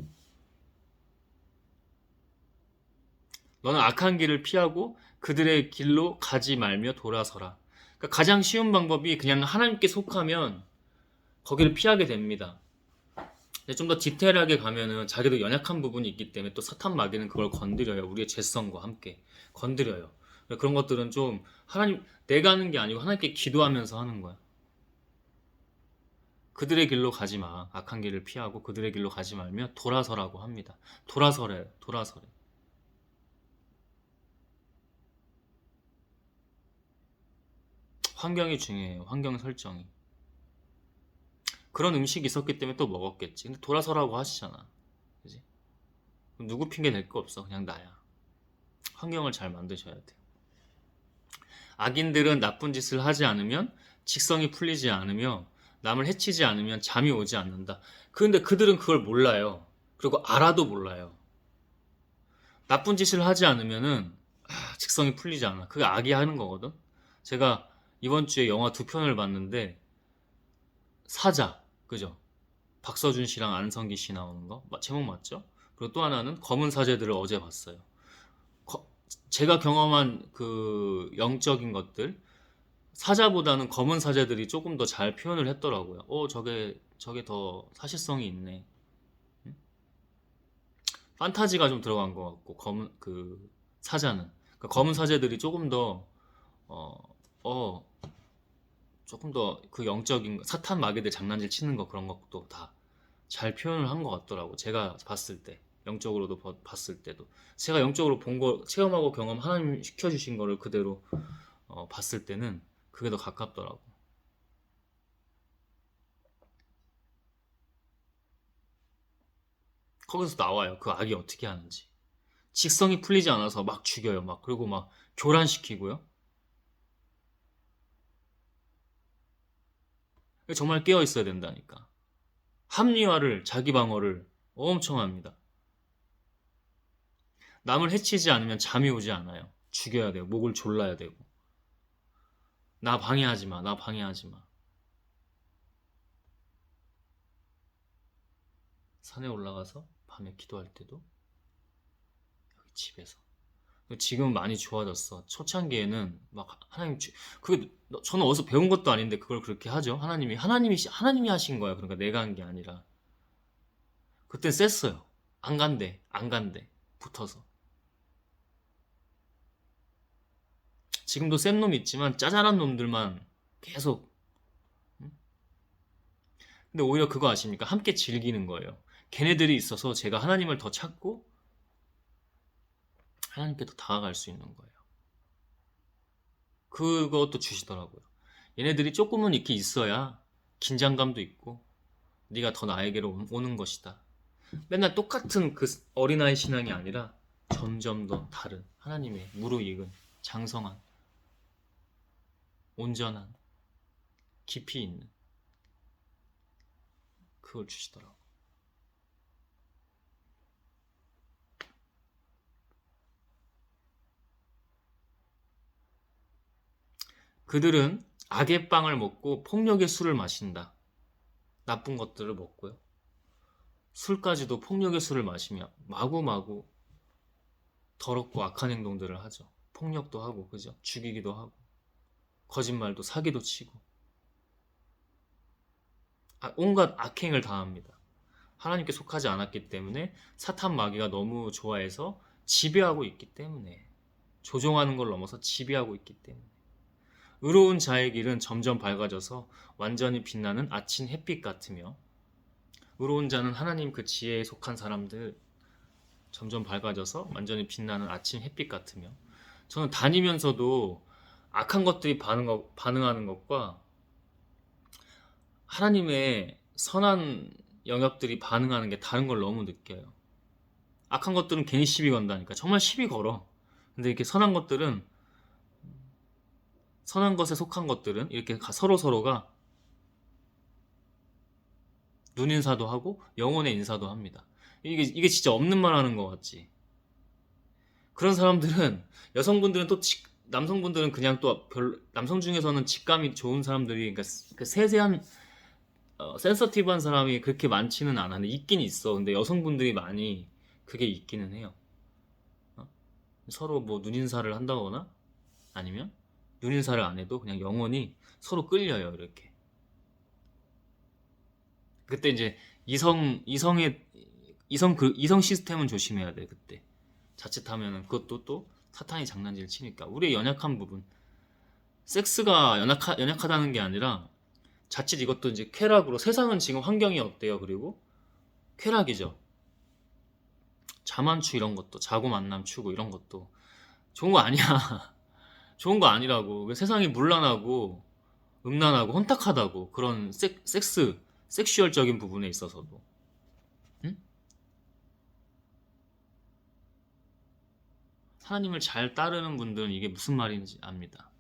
너는 악한 길을 피하고 그들의 길로 가지 말며 돌아서라. 그러니까 가장 쉬운 방법이 그냥 하나님께 속하면 거기를 피하게 됩니다. 좀 더 디테일하게 가면은 자기도 연약한 부분이 있기 때문에 또 사탄 마귀는 그걸 건드려요. 우리의 죄성과 함께 건드려요. 그런 것들은 좀 내가 하는 게 아니고 하나님께 기도하면서 하는 거야. 그들의 길로 가지 마. 악한 길을 피하고 그들의 길로 가지 말며 돌아서라고 합니다. 돌아서래. 환경이 중요해요. 환경 설정이. 그런 음식이 있었기 때문에 또 먹었겠지. 근데 돌아서라고 하시잖아. 그지? 누구 핑계 낼 거 없어. 그냥 나야. 환경을 잘 만드셔야 돼. 악인들은 나쁜 짓을 하지 않으면 직성이 풀리지 않으며 남을 해치지 않으면 잠이 오지 않는다. 그런데 그들은 그걸 몰라요. 그리고 알아도 몰라요. 나쁜 짓을 하지 않으면은 직성이 풀리지 않아. 그게 악이 하는 거거든. 제가 이번 주에 영화 두 편을 봤는데 사자, 그죠? 박서준 씨랑 안성기 씨 나오는 거 제목 맞죠? 그리고 또 하나는 검은 사제들을 어제 봤어요. 거- 제가 경험한 그 영적인 것들 사자보다는 검은 사제들이 조금 더 잘 표현을 했더라고요. 저게 더 사실성이 있네. 음? 판타지가 좀 들어간 것 같고 사자는 그러니까 검은 사제들이 어, 어, 조금 더 그 영적인 사탄 마귀들 장난질 치는 거 그런 것도 다 잘 표현을 한 것 같더라고. 제가 봤을 때 영적으로도 봤을 때도 제가 영적으로 본 거 체험하고 경험 하나님 시켜주신 거를 그대로 봤을 때는 그게 더 가깝더라고. 거기서 나와요. 그 악이 어떻게 하는지. 직성이 풀리지 않아서 막 죽여요. 막 그리고 막 교란시키고요. 정말 깨어 있어야 된다니까. 합리화를 자기 방어를 엄청 합니다. 남을 해치지 않으면 잠이 오지 않아요. 죽여야 돼요. 목을 졸라야 되고. 나 방해하지 마. 나 방해하지 마. 산에 올라가서 밤에 기도할 때도 여기 집에서. 지금 많이 좋아졌어. 초창기에는 막 하나님 그게 저는 어디서 배운 것도 아닌데 그걸 그렇게 하죠. 하나님이 하신 거야. 그러니까 내가 한 게 아니라. 그때 셌어요. 안 간대. 안 간대. 붙어서. 지금도 센 놈 있지만 짜잘한 놈들만 계속. 근데 오히려 그거 아십니까? 함께 즐기는 거예요. 걔네들이 있어서 제가 하나님을 더 찾고 하나님께 더 다가갈 수 있는 거예요. 그것도 주시더라고요. 얘네들이 조금은 이렇게 있어야 긴장감도 있고 네가 더 나에게로 오는 것이다. 맨날 똑같은 그 어린아이 신앙이 아니라 점점 더 다른 하나님의 무르익은 장성한 온전한 깊이 있는 그걸 주시더라고요. 그들은 악의 빵을 먹고 폭력의 술을 마신다. 나쁜 것들을 먹고요. 술까지도 폭력의 술을 마시며 마구마구 더럽고 악한 행동들을 하죠. 폭력도 하고, 그죠? 죽이기도 하고, 거짓말도 사기도 치고, 온갖 악행을 다합니다. 하나님께 속하지 않았기 때문에 사탄 마귀가 너무 좋아해서 지배하고 있기 때문에 조종하는 걸 넘어서 지배하고 있기 때문에 의로운 자의 길은 점점 밝아져서 완전히 빛나는 아침 햇빛 같으며 의로운 자는 하나님 그 지혜에 속한 사람들 점점 밝아져서 완전히 빛나는 아침 햇빛 같으며 저는 다니면서도 악한 것들이 반응하는 것과 하나님의 선한 영역들이 반응하는 게 다른 걸 너무 느껴요. 악한 것들은 괜히 시비 건다니까. 정말 시비 걸어. 근데 이렇게 선한 것들은 선한 것에 속한 것들은 이렇게 서로가 눈인사도 하고 영혼의 인사도 합니다. 이게 진짜 없는 말 하는 것 같지. 그런 사람들은 여성분들은 또 남성분들은 그냥 또 남성 중에서는 직감이 좋은 사람들이 그러니까 그 세세한 센서티브한 사람이 그렇게 많지는 않았는데 있긴 있어. 근데 여성분들이 많이 그게 있기는 해요. 서로 뭐 눈인사를 한다거나 아니면 눈인사를 안 해도 그냥 영혼이 서로 끌려요. 이렇게. 그때 이제 이성 시스템은 조심해야 돼. 그때 자칫하면은 그것도 또 사탄이 장난질 치니까 우리의 연약한 부분 섹스가 연약하다는 게 아니라 자칫 이것도 이제 쾌락으로 세상은 지금 환경이 어때요? 그리고 쾌락이죠. 자만추 이런 것도 자고 만남 추구 이런 것도 좋은 거 아니야. 좋은 거 아니라고. 세상이 문란하고 음란하고 혼탁하다고 그런 섹슈얼적인 부분에 있어서도. 응? 하나님을 잘 따르는 분들은 이게 무슨 말인지 압니다.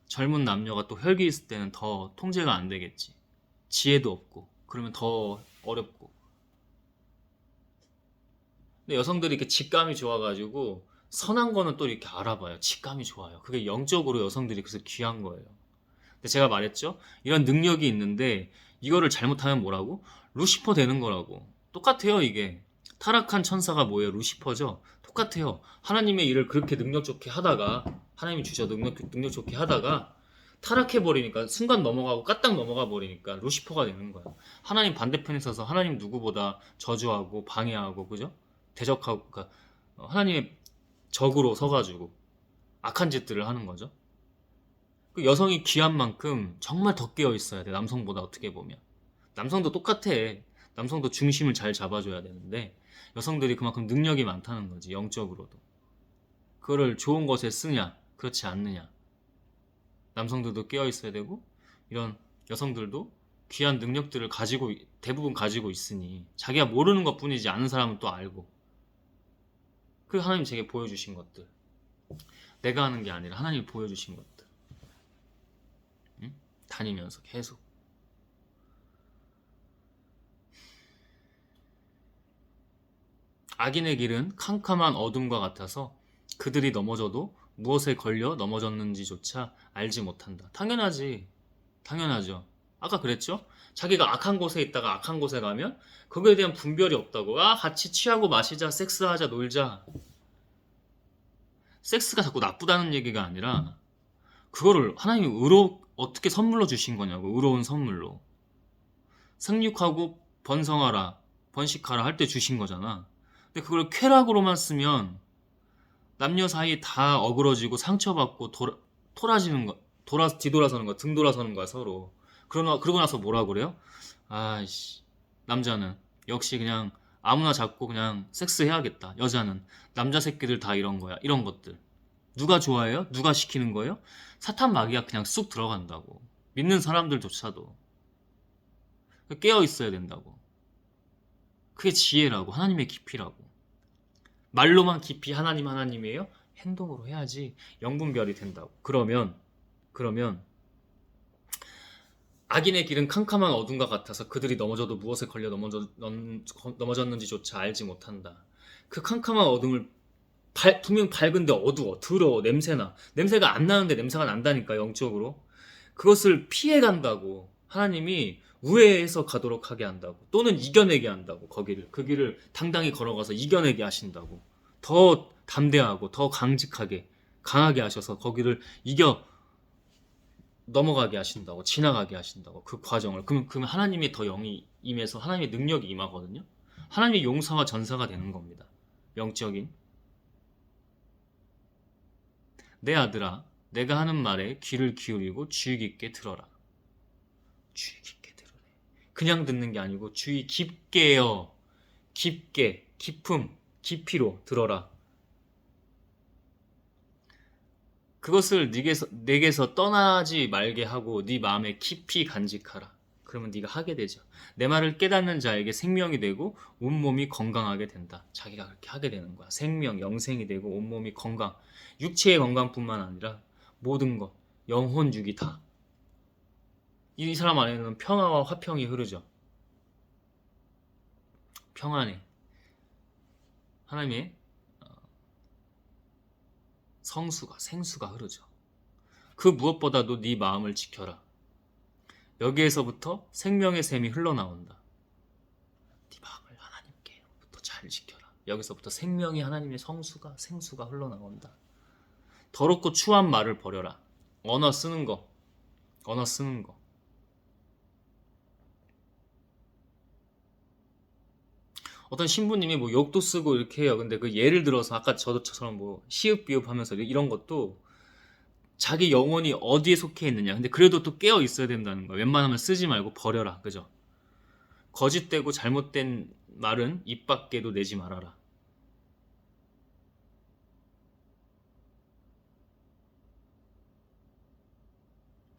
젊은 남녀가 또 혈기 있을 때는 더 통제가 안 되겠지. 지혜도 없고 그러면 더 어렵고. 근데 여성들이 이렇게 직감이 좋아가지고 선한 거는 또 이렇게 알아봐요. 직감이 좋아요. 그게 영적으로 여성들이 그래서 귀한 거예요. 근데 제가 말했죠. 이런 능력이 있는데 이거를 잘못하면 뭐라고? 루시퍼 되는 거라고. 똑같아요 이게. 타락한 천사가 뭐예요? 루시퍼죠. 똑같아요. 하나님의 일을 그렇게 능력 좋게 하다가 하나님이 주셔 능력 좋게 하다가 타락해버리니까 순간 넘어가고 까딱 넘어가 버리니까 루시퍼가 되는 거야. 하나님 반대편에 서서 하나님 누구보다 저주하고 방해하고 그죠? 대적하고 그러니까 하나님의 적으로 서가지고 악한 짓들을 하는 거죠. 그 여성이 귀한 만큼 정말 더 깨어 있어야 돼. 남성보다 어떻게 보면. 남성도 똑같아. 남성도 중심을 잘 잡아줘야 되는데 여성들이 그만큼 능력이 많다는 거지. 영적으로도. 그거를 좋은 것에 쓰냐 그렇지 않느냐. 남성들도 깨어 있어야 되고 이런 여성들도 귀한 능력들을 가지고 대부분 가지고 있으니 자기가 모르는 것뿐이지 아는 사람은 또 알고 그 하나님 제게 보여주신 것들 내가 하는 게 아니라 하나님이 보여주신 것들 응? 다니면서 계속 악인의 길은 캄캄한 어둠과 같아서 그들이 넘어져도 무엇에 걸려 넘어졌는지조차 알지 못한다. 당연하지. 당연하죠. 아까 그랬죠? 자기가 악한 곳에 있다가 악한 곳에 가면 거기에 대한 분별이 없다고. 아, 같이 취하고 마시자, 섹스하자, 놀자. 섹스가 자꾸 나쁘다는 얘기가 아니라 그거를 하나님이 어떻게 선물로 주신 거냐고. 의로운 선물로. 생육하고 번성하라, 번식하라 할 때 주신 거잖아. 근데 그걸 쾌락으로만 쓰면 남녀 사이 다 어그러지고 상처받고 토라지는 거, 뒤돌아서는 거, 등 돌아서는 거야 서로. 그러고 나서 뭐라 그래요? 아이씨, 남자는 역시 그냥 아무나 잡고 그냥 섹스해야겠다. 여자는 남자 새끼들 다 이런 거야. 이런 것들. 누가 좋아해요? 누가 시키는 거예요? 사탄 마귀가 그냥 쑥 들어간다고. 믿는 사람들조차도 깨어 있어야 된다고. 그게 지혜라고. 하나님의 깊이라고. 말로만 깊이 하나님 하나님이에요? 행동으로 해야지 영분별이 된다고. 그러면 악인의 길은 캄캄한 어둠과 같아서 그들이 넘어져도 무엇에 걸려 넘어졌는지조차 알지 못한다. 그 캄캄한 어둠을 분명 밝은데 어두워, 더러워, 냄새가 안 나는데 냄새가 난다니까. 영적으로 그것을 피해 간다고. 하나님이 우회해서 가도록 하게 한다고. 또는 이겨내게 한다고. 그 길을 당당히 걸어가서 이겨내게 하신다고. 더 담대하고 더 강직하게 강하게 하셔서 거기를 이겨 넘어가게 하신다고. 지나가게 하신다고. 그 과정을. 그러면 하나님의 더 영이 임해서 하나님의 능력이 임하거든요. 하나님의 용사와 전사가 되는 겁니다. 영적인. 내 아들아, 내가 하는 말에 귀를 기울이고 주의 깊게 들어라. 주의 깊게 들으래. 그냥 듣는 게 아니고 주의 깊게요. 깊게, 깊이로 들어라. 그것을 내게서 떠나지 말게 하고 네 마음에 깊이 간직하라. 그러면 네가 하게 되죠. 내 말을 깨닫는 자에게 생명이 되고 온몸이 건강하게 된다. 자기가 그렇게 하게 되는 거야. 생명, 영생이 되고 온몸이 건강. 육체의 건강뿐만 아니라 모든 것, 영혼, 육이 다. 이 사람 안에는 평화와 화평이 흐르죠. 평안에 하나님의 생수가 흐르죠. 그 무엇보다도 네 마음을 지켜라. 여기에서부터 생명의 샘이 흘러나온다. 네 마음을 하나님께부터 잘 지켜라. 여기서부터 생명이 하나님의 생수가 흘러나온다. 더럽고 추한 말을 버려라. 언어 쓰는 거. 어떤 신부님이 뭐 욕도 쓰고 이렇게 해요. 근데 그 예를 들어서 아까 저처럼 뭐 시읍 비읍 하면서 이런 것도 자기 영혼이 어디에 속해 있느냐. 근데 그래도 또 깨어 있어야 된다는 거야. 웬만하면 쓰지 말고 버려라. 그죠? 거짓되고 잘못된 말은 입 밖에도 내지 말아라.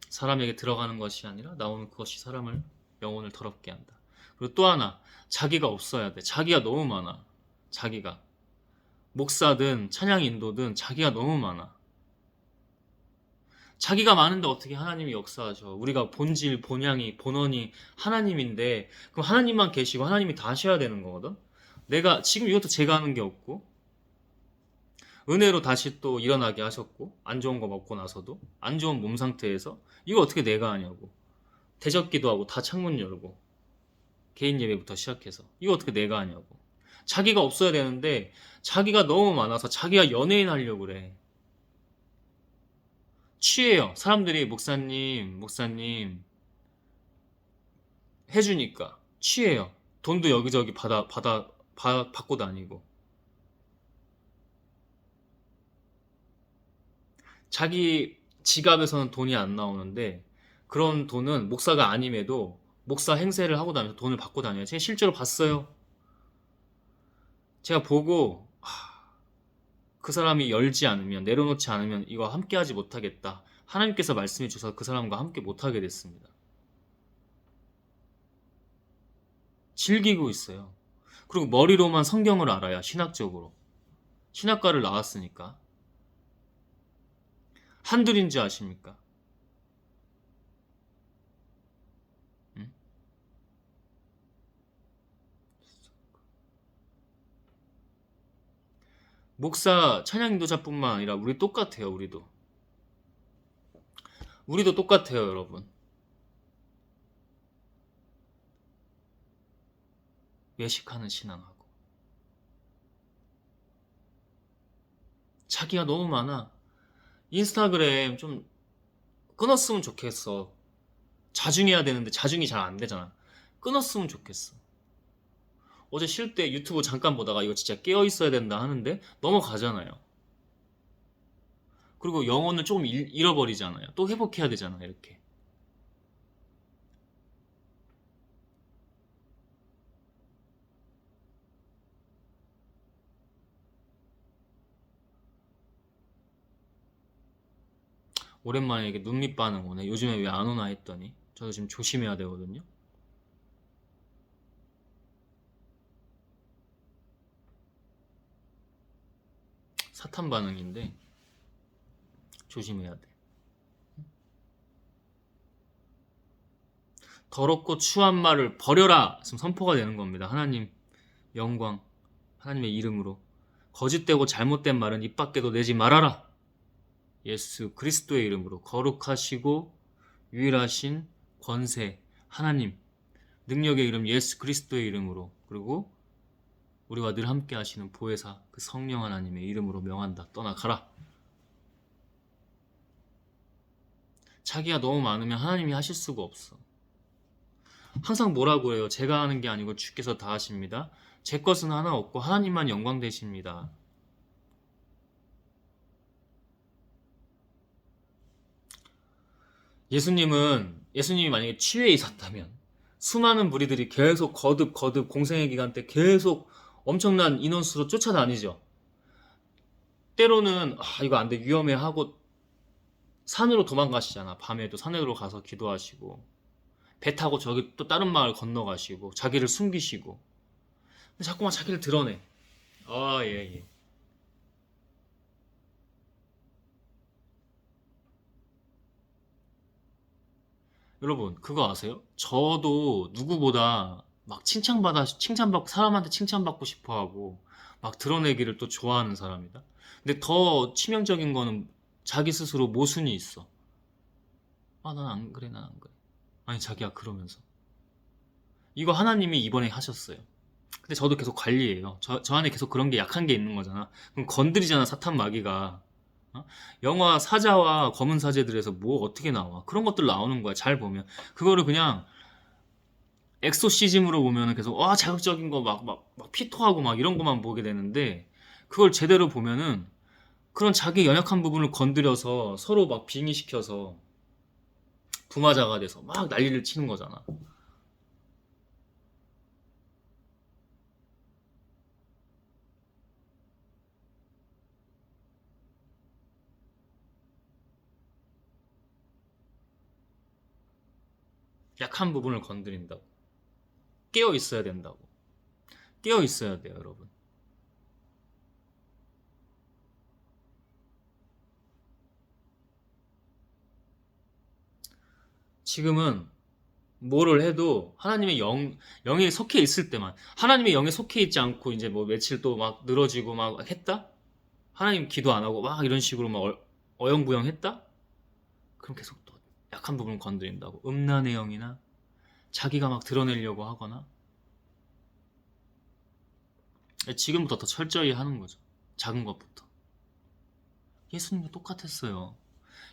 사람에게 들어가는 것이 아니라 나오는 그것이 영혼을 더럽게 한다. 그리고 또 하나, 자기가 없어야 돼. 자기가 너무 많아. 자기가. 목사든 찬양 인도든 자기가 너무 많아. 자기가 많은데 어떻게 하나님이 역사하죠? 우리가 본질, 본향이, 본원이 하나님인데 그럼 하나님만 계시고 하나님이 다 하셔야 되는 거거든? 지금 이것도 제가 하는 게 없고 은혜로 다시 또 일어나게 하셨고 안 좋은 거 먹고 나서도 안 좋은 몸 상태에서 이거 어떻게 내가 하냐고. 대적기도 하고 다 창문 열고 개인 예배부터 시작해서 이거 어떻게 내가 하냐고. 자기가 없어야 되는데 자기가 너무 많아서 자기가 연예인 하려고 그래. 취해요. 사람들이 목사님 해주니까 취해요. 돈도 여기저기 받고 다니고. 자기 지갑에서는 돈이 안 나오는데 그런 돈은 목사가 아님에도 목사 행세를 하고 다니면서 돈을 받고 다녀요. 제가 실제로 봤어요. 제가 보고 그 사람이 열지 않으면, 내려놓지 않으면 이거 함께 하지 못하겠다. 하나님께서 말씀해 주셔서 그 사람과 함께 못하게 됐습니다. 즐기고 있어요. 그리고 머리로만 성경을 알아요. 신학적으로. 신학과를 나왔으니까. 한둘인 줄 아십니까? 응? 목사 찬양 인도자뿐만 아니라 우리 똑같아요. 우리도 똑같아요, 여러분. 외식하는 신앙하고 자기가 너무 많아. 인스타그램 좀 끊었으면 좋겠어. 자중해야 되는데 자중이 잘 안 되잖아. 끊었으면 좋겠어. 어제 쉴 때 유튜브 잠깐 보다가 이거 진짜 깨어 있어야 된다 하는데 넘어가잖아요. 그리고 영혼을 조금 잃어버리잖아요. 또 회복해야 되잖아, 이렇게. 오랜만에 이게 눈밑 반응 오네. 요즘에 왜 안 오나 했더니 저도 지금 조심해야 되거든요. 사탄 반응인데 조심해야 돼. 더럽고 추한 말을 버려라. 지금 선포가 되는 겁니다. 하나님 영광, 하나님의 이름으로. 거짓되고 잘못된 말은 입 밖에도 내지 말아라. 예수 그리스도의 이름으로 거룩하시고 유일하신 권세 하나님 능력의 이름 예수 그리스도의 이름으로 그리고 우리와 늘 함께 하시는 보혜사 그 성령 하나님의 이름으로 명한다. 떠나가라. 자기가 너무 많으면 하나님이 하실 수가 없어. 항상 뭐라고 해요? 제가 하는 게 아니고 주께서 다 하십니다. 제 것은 하나 없고 하나님만 영광 되십니다. 예수님이 만약에 치유에 있었다면 수많은 무리들이 계속 거듭 공생의 기간 때 계속 엄청난 인원수로 쫓아다니죠. 때로는 이거 안 돼 위험해 하고 산으로 도망가시잖아. 밤에도 산으로 가서 기도하시고 배 타고 저기 또 다른 마을 건너가시고 자기를 숨기시고 근데 자꾸만 자기를 드러내. 예. 여러분 그거 아세요? 저도 누구보다 막 칭찬받고 사람한테 칭찬받고 싶어하고 막 드러내기를 또 좋아하는 사람이다. 근데 더 치명적인 거는 자기 스스로 모순이 있어. 난 안 그래, 난 안 그래. 아니 자기야 그러면서 이거 하나님이 이번에 하셨어요. 근데 저도 계속 관리해요. 저 안에 계속 그런 게 약한 게 있는 거잖아. 그럼 건드리잖아 사탄 마귀가. 어? 영화 사자와 검은 사제들에서 뭐 어떻게 나와? 그런 것들 나오는 거야. 잘 보면 그거를 그냥 엑소시즘으로 보면은 계속 자극적인 거 막 피토하고 막 이런 것만 보게 되는데 그걸 제대로 보면은 그런 자기 연약한 부분을 건드려서 서로 막 빙의시켜서 부마자가 돼서 막 난리를 치는 거잖아. 약한 부분을 건드린다고. 깨어 있어야 된다고. 깨어 있어야 돼요, 여러분. 지금은 뭐를 해도 하나님의 영에 속해 있을 때만 하나님의 영에 속해 있지 않고 이제 뭐 며칠 또 막 늘어지고 막 했다? 하나님 기도 안 하고 막 이런 식으로 막 어영부영 했다? 그럼 계속 또 약한 부분 건드린다고. 음란의 영이나 자기가 막 드러내려고 하거나 지금부터 더 철저히 하는 거죠. 작은 것부터. 예수님도 똑같았어요.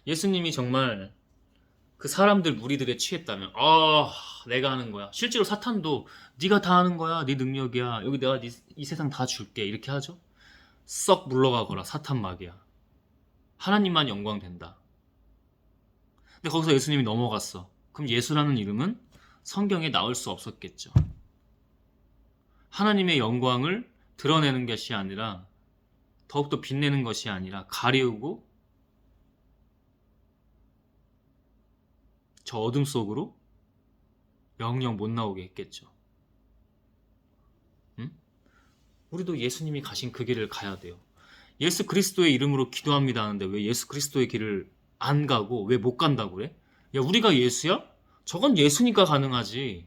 예수님이 정말 그 사람들 무리들에 취했다면 내가 하는 거야. 실제로 사탄도 네가 다 하는 거야. 네 능력이야. 여기 내가 이 세상 다 줄게. 이렇게 하죠. 썩 물러가거라. 사탄 마귀야. 하나님만 영광 된다. 근데 거기서 예수님이 넘어갔어. 그럼 예수라는 이름은 성경에 나올 수 없었겠죠. 하나님의 영광을 드러내는 것이 아니라 더욱더 빛내는 것이 아니라 가리우고 저 어둠 속으로 영영 못 나오게 했겠죠. 응? 우리도 예수님이 가신 그 길을 가야 돼요. 예수 그리스도의 이름으로 기도합니다 하는데 왜 예수 그리스도의 길을 안 가고 왜 못 간다고 그래? 야, 우리가 예수야? 저건 예수니까 가능하지.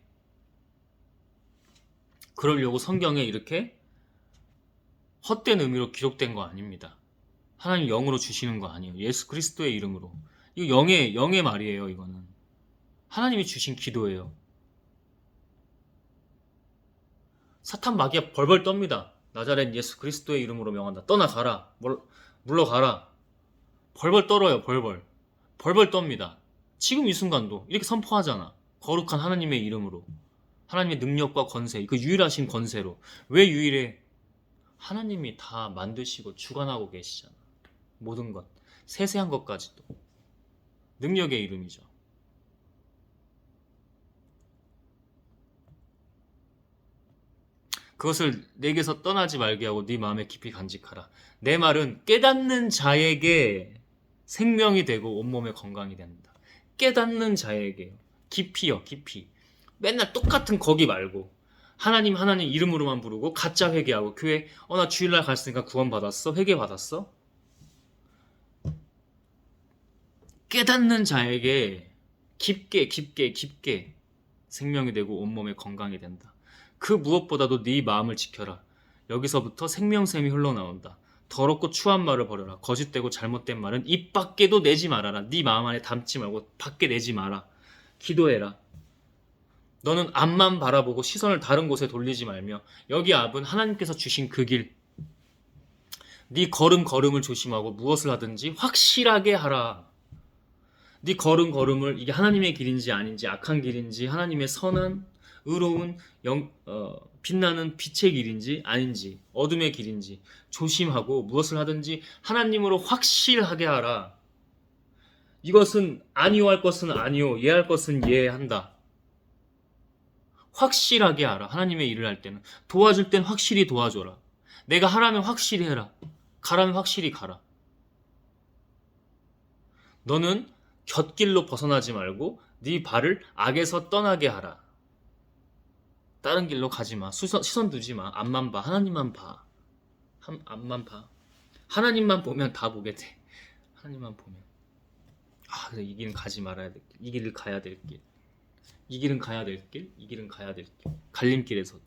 그러려고 성경에 이렇게 헛된 의미로 기록된 거 아닙니다. 하나님 영으로 주시는 거 아니에요. 예수 그리스도의 이름으로. 이거 영의 말이에요, 이거는. 하나님이 주신 기도예요. 사탄 마귀가 벌벌 떱니다. 나자렛 예수 그리스도의 이름으로 명한다. 떠나가라. 물러가라. 벌벌 떨어요, 벌벌. 벌벌 떱니다. 지금 이 순간도 이렇게 선포하잖아. 거룩한 하나님의 이름으로. 하나님의 능력과 권세, 그 유일하신 권세로. 왜 유일해? 하나님이 다 만드시고 주관하고 계시잖아. 모든 것. 세세한 것까지도. 능력의 이름이죠. 그것을 내게서 떠나지 말게 하고 네 마음에 깊이 간직하라. 내 말은 깨닫는 자에게 생명이 되고 온몸에 건강이 된다. 깨닫는 자에게요. 깊이요, 깊이. 맨날 똑같은 거기 말고 하나님 이름으로만 부르고 가짜 회개하고 교회 나 주일날 갔으니까 구원 받았어? 회개 받았어? 깨닫는 자에게 깊게 생명이 되고 온몸에 건강이 된다. 그 무엇보다도 네 마음을 지켜라. 여기서부터 생명샘이 흘러나온다. 더럽고 추한 말을 버려라. 거짓되고 잘못된 말은 입 밖에도 내지 말아라. 네 마음 안에 담지 말고 밖에 내지 마라. 기도해라. 너는 앞만 바라보고 시선을 다른 곳에 돌리지 말며 여기 앞은 하나님께서 주신 그 길. 네 걸음을 조심하고 무엇을 하든지 확실하게 하라. 네 걸음을 이게 하나님의 길인지 아닌지 악한 길인지 하나님의 선한 의로운 빛나는 빛의 길인지 아닌지 어둠의 길인지 조심하고 무엇을 하든지 하나님으로 확실하게 하라. 이것은 아니오 할 것은 아니오, 예 할 것은 예 한다. 확실하게 하라. 하나님의 일을 할 때는 도와줄 땐 확실히 도와줘라. 내가 하라면 확실히 해라. 가라면 확실히 가라. 너는 곁길로 벗어나지 말고 네 발을 악에서 떠나게 하라. 다른 길로 가지 마. 시선 두지 마. 앞만 봐. 하나님만 봐. 앞만 봐. 하나님만 보면 다 보게 돼. 하나님만 보면. 그래, 이 길은 가지 말아야 될 길. 이 길을 가야 될 길. 이 길은 가야 될 길. 이 길은 가야 될 길. 갈림길에서도.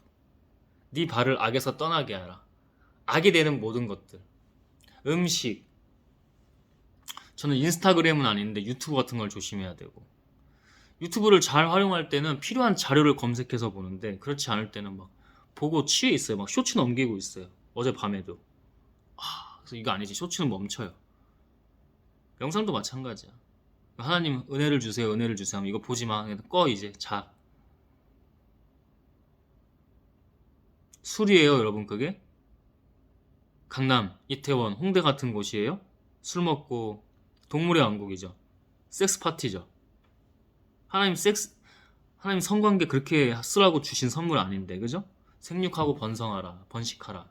네 발을 악에서 떠나게 하라. 악이 되는 모든 것들. 음식. 저는 인스타그램은 아닌데 유튜브 같은 걸 조심해야 되고. 유튜브를 잘 활용할 때는 필요한 자료를 검색해서 보는데 그렇지 않을 때는 막 보고 취해 있어요. 막 쇼츠 넘기고 있어요. 어젯밤에도. 그래서 이거 아니지. 쇼츠는 멈춰요. 영상도 마찬가지야. 하나님 은혜를 주세요. 은혜를 주세요. 이거 보지 마. 꺼 이제. 자. 술이에요, 여러분 그게? 강남, 이태원, 홍대 같은 곳이에요? 술 먹고 동물의 왕국이죠. 섹스 파티죠. 하나님 성관계 그렇게 쓰라고 주신 선물 아닌데, 그죠? 생육하고 번식하라.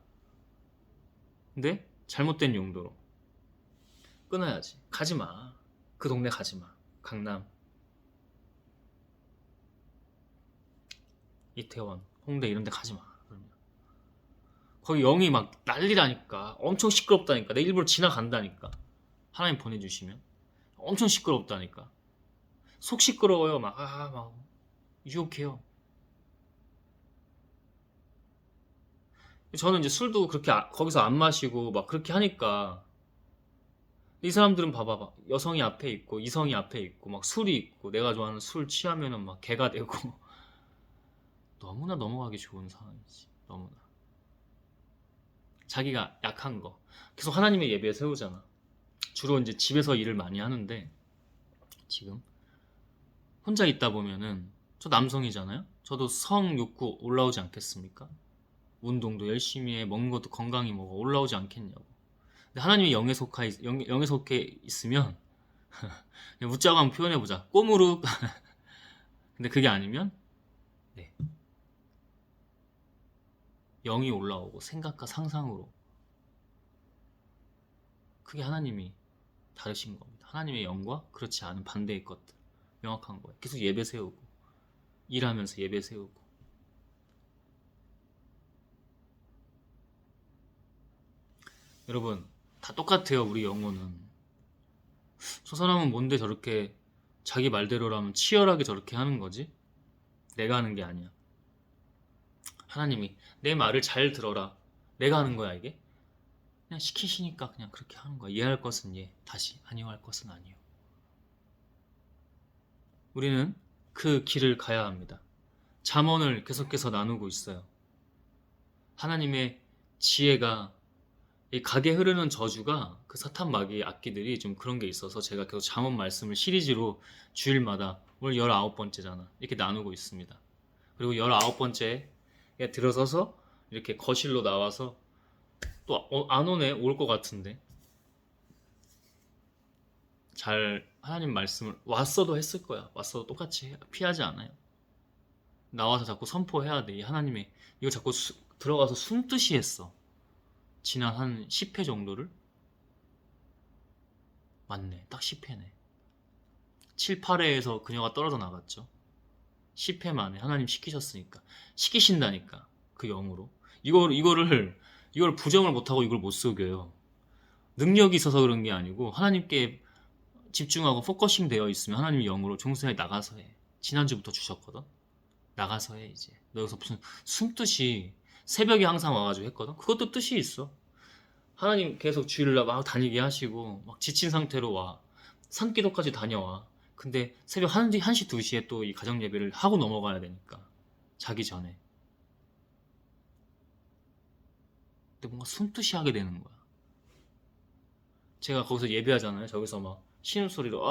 근데 잘못된 용도로 끊어야지. 가지 마. 그 동네 가지 마. 강남, 이태원, 홍대 이런 데 가지 마. 그러면. 거기 영이 막 난리라니까. 엄청 시끄럽다니까. 내 일부러 지나간다니까. 하나님 보내주시면. 엄청 시끄럽다니까. 속 시끄러워요. 막 유혹해요. 저는 이제 술도 그렇게 거기서 안 마시고 막 그렇게 하니까 이 사람들은 봐봐. 여성이 앞에 있고 이성이 앞에 있고 막 술이 있고 내가 좋아하는 술 취하면은 막 개가 되고 너무나 넘어가기 좋은 상황이지. 너무나. 자기가 약한 거 계속 하나님의 예배에 세우잖아. 주로 이제 집에서 일을 많이 하는데 지금 혼자 있다 보면은 저 남성이잖아요. 저도 성 욕구 올라오지 않겠습니까? 운동도 열심히 해. 먹는 것도 건강히 먹어. 올라오지 않겠냐고. 근데 하나님이 영에 속해 있으면 그냥 웃자고 한번 표현해보자. 꼬무룩. 근데 그게 아니면 네. 영이 올라오고 생각과 상상으로 그게 하나님이 다르신 겁니다. 하나님의 영과 그렇지 않은 반대의 것들. 명확한 거예요. 계속 예배 세우고 일하면서 예배 세우고. 여러분 다 똑같아요. 우리 영혼은. 저 사람은 뭔데 저렇게 자기 말대로라면 치열하게 저렇게 하는 거지? 내가 하는 게 아니야. 하나님이 내 말을 잘 들어라. 내가 하는 거야 이게? 그냥 시키시니까 그냥 그렇게 하는 거야. 이해할 것은 예, 다시 아니할 것은 아니요. 우리는 그 길을 가야 합니다. 잠언을 계속해서 나누고 있어요. 하나님의 지혜가 이 각에 흐르는 저주가 그 사탄 마귀의 악기들이 좀 그런 게 있어서 제가 계속 잠언 말씀을 시리즈로 주일마다 오늘 19번째잖아. 이렇게 나누고 있습니다. 그리고 19번째에 들어서서 이렇게 거실로 나와서 또 안 오네. 올 것 같은데. 잘 하나님 말씀을 왔어도 했을 거야. 왔어도 똑같이 피하지 않아요. 나와서 자꾸 선포해야 돼. 이 하나님의 이거 자꾸 들어가서 숨듯이 했어. 지난 한 10회 정도를. 맞네. 딱 10회네. 7, 8회에서 그녀가 떨어져 나갔죠. 10회 만에 하나님 시키셨으니까. 시키신다니까. 그 영으로. 이거를 부정을 못하고 이걸 못 속여요. 능력이 있어서 그런 게 아니고 하나님께 집중하고 포커싱 되어 있으면 하나님의 영으로 종소에 나가서 해. 지난주부터 주셨거든. 나가서 해 이제. 너 여기서 무슨 숨듯이 새벽에 항상 와가지고 했거든. 그것도 뜻이 있어. 하나님 계속 주일날 막 다니게 하시고 막 지친 상태로 와. 산기도까지 다녀와. 근데 새벽 1시, 2시에 또 이 가정 예배를 하고 넘어가야 되니까. 자기 전에. 근데 뭔가 숨듯이 하게 되는 거야. 제가 거기서 예배하잖아요. 저기서 막 신음소리로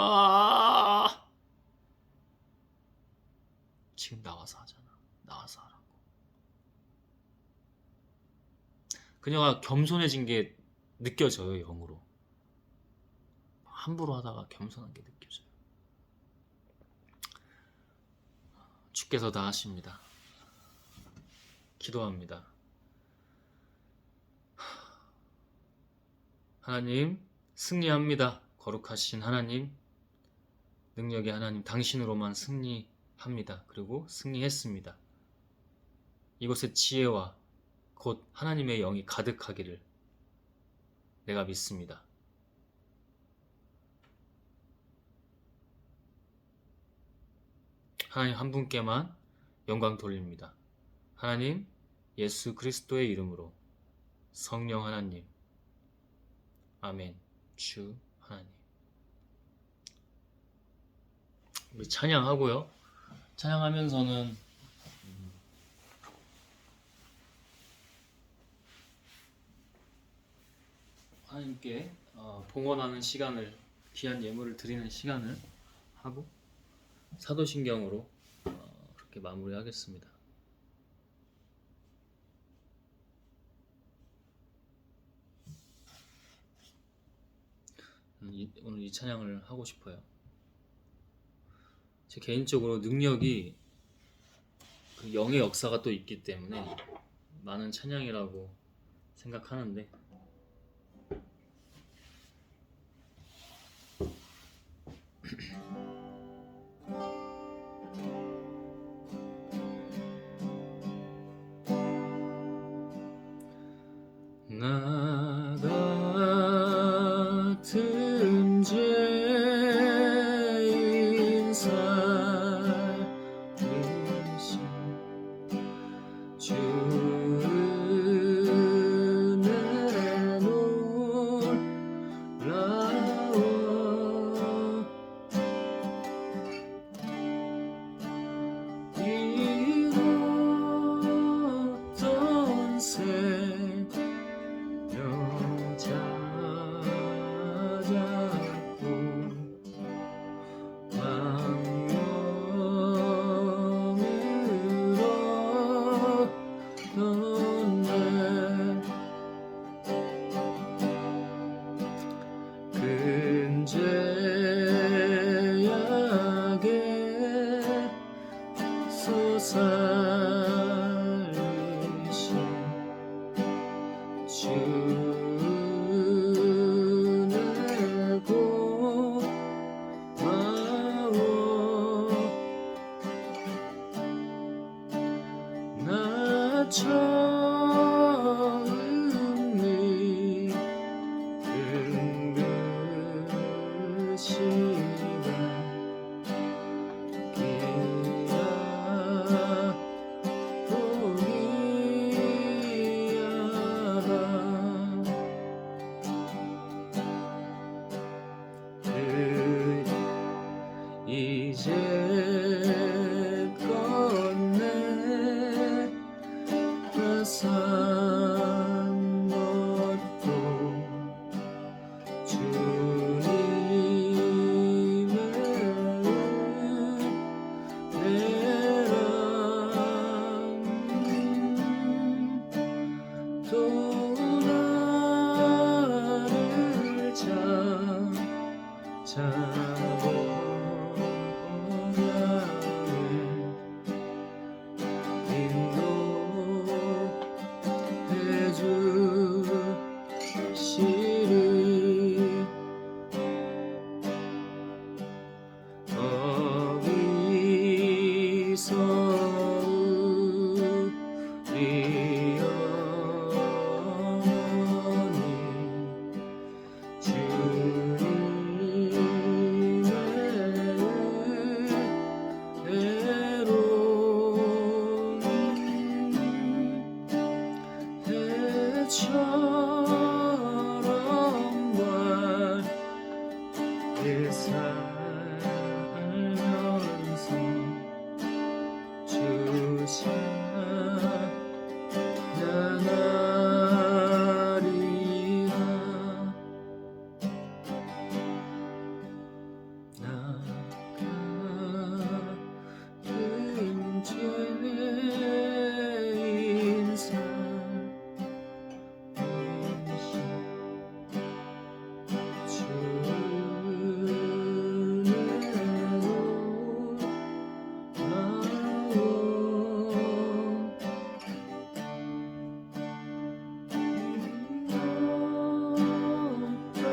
지금 나와서 하잖아. 나와서 하라고. 그녀가 겸손해진 게 느껴져요. 영으로. 함부로 하다가 겸손한 게 느껴져요. 주께서 다 하십니다. 기도합니다. 하나님 승리합니다. 거룩하신 하나님, 능력의 하나님, 당신으로만 승리합니다. 그리고 승리했습니다. 이곳에 지혜와 곧 하나님의 영이 가득하기를 내가 믿습니다. 하나님 한 분께만 영광 돌립니다. 하나님 예수 그리스도의 이름으로 성령 하나님, 아멘. 주 하나님. 우리 찬양하고요. 찬양하면서는 하나님께 봉헌하는 시간을, 귀한 예물을 드리는 시간을 하고 사도신경으로 그렇게 마무리하겠습니다. 오늘 이 찬양을 하고 싶어요. 제 개인적으로 능력이 그 영의 역사가 또 있기 때문에 많은 찬양이라고 생각하는데 나 같은 죄인 살리신 주 은혜 놀라워 잃었던 생명 찾았고 왕명으로 넌내 큰 죄악에 살리신 주 은혜 고마워 처음이 은근시간 기야 보기야 이제껏 내가 산 것도 주님의 은혜라 또 나를 인도해 주시리 거기서 우리 영원히 주님의 은혜로 해처럼 밝게 살면서 주사 나리라 나같은 죄인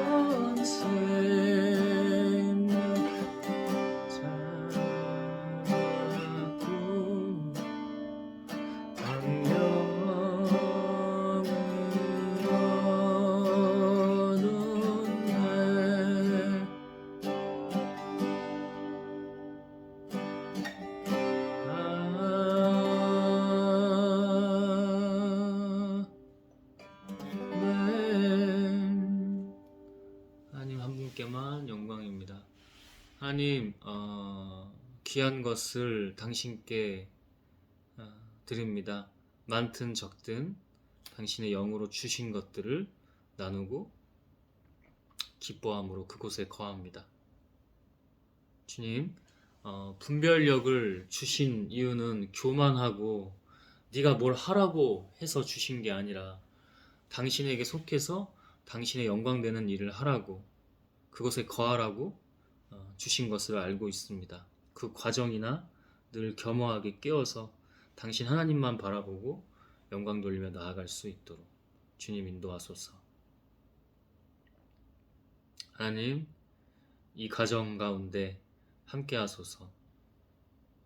어떤 생명 잡고 하나님 한 분께만 영광입니다. 하나님, 귀한 것을 당신께 드립니다. 많든 적든 당신의 영으로 주신 것들을 나누고 기뻐함으로 그곳에 거합니다. 주님, 분별력을 주신 이유는 교만하고 네가 뭘 하라고 해서 주신 게 아니라 당신에게 속해서 당신의 영광되는 일을 하라고, 그것에 거하라고 주신 것을 알고 있습니다. 그 과정이나 늘 겸허하게 깨어서 당신 하나님만 바라보고 영광 돌리며 나아갈 수 있도록 주님 인도하소서. 하나님, 이 가정 가운데 함께 하소서.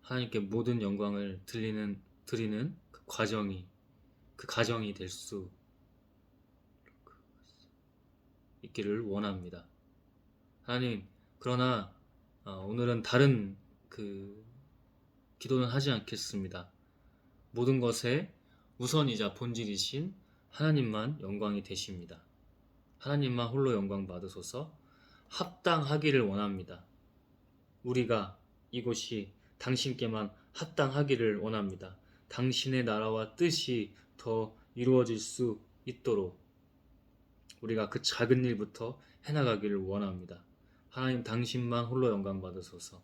하나님께 모든 영광을 드리는 그 가정이 될 수 있기를 원합니다. 하나님, 그러나 오늘은 다른 기도는 하지 않겠습니다. 모든 것에 우선이자 본질이신 하나님만 영광이 되십니다. 하나님만 홀로 영광 받으소서. 합당하기를 원합니다. 우리가 이곳이 당신께만 합당하기를 원합니다. 당신의 나라와 뜻이 더 이루어질 수 있도록 우리가 그 작은 일부터 해나가기를 원합니다. 하나님, 당신만 홀로 영광 받으소서.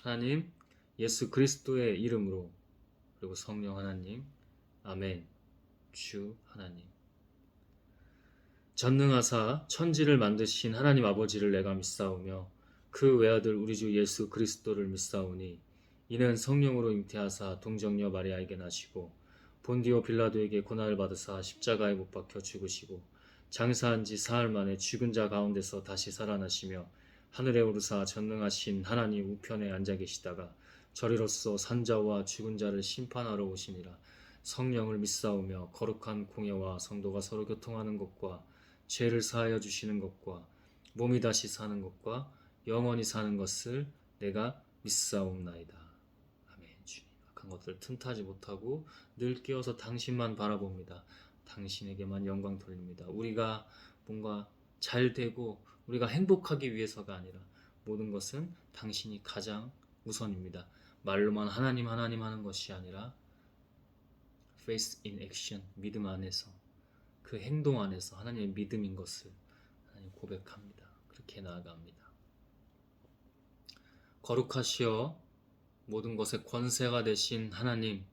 하나님, 예수 그리스도의 이름으로, 그리고 성령 하나님, 아멘. 주 하나님, 전능하사 천지를 만드신 하나님 아버지를 내가 믿사오며 그 외아들 우리 주 예수 그리스도를 믿사오니 이는 성령으로 잉태하사 동정녀 마리아에게 나시고 본디오 빌라도에게 고난을 받으사 십자가에 못 박혀 죽으시고 장사한 지 사흘 만에 죽은 자 가운데서 다시 살아나시며 하늘에 오르사 전능하신 하나님 우편에 앉아 계시다가 저리로서 산자와 죽은 자를 심판하러 오시니라. 성령을 믿사오며 거룩한 공예와 성도가 서로 교통하는 것과 죄를 사하여 주시는 것과 몸이 다시 사는 것과 영원히 사는 것을 내가 믿사옵나이다. 아멘. 주님, 악한 것들을 틈타지 못하고 늘 깨어서 당신만 바라봅니다. 당신에게만 영광 돌립니다. 우리가 뭔가 잘 되고 우리가 행복하기 위해서가 아니라 모든 것은 당신이 가장 우선입니다. 말로만 하나님 하나님 하는 것이 아니라 faith in action, 믿음 안에서 그 행동 안에서 하나님의 믿음인 것을 하나님 고백합니다. 그렇게 나아갑니다. 거룩하시어 모든 것의 권세가 되신 하나님,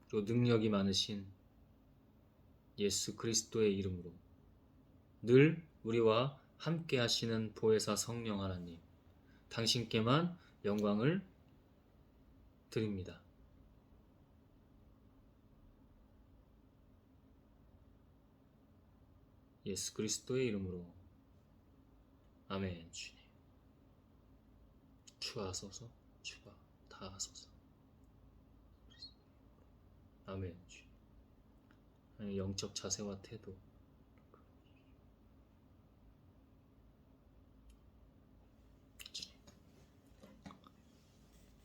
그리고 능력이 많으신 예수 그리스도의 이름으로 늘 우리와 함께 하시는 보혜사 성령 하나님, 당신께만 영광을 드립니다. 예수 그리스도의 이름으로 아멘. 주님, 주하소서, 주가 다 하소서. 아멘. 주님, 영적 자세와 태도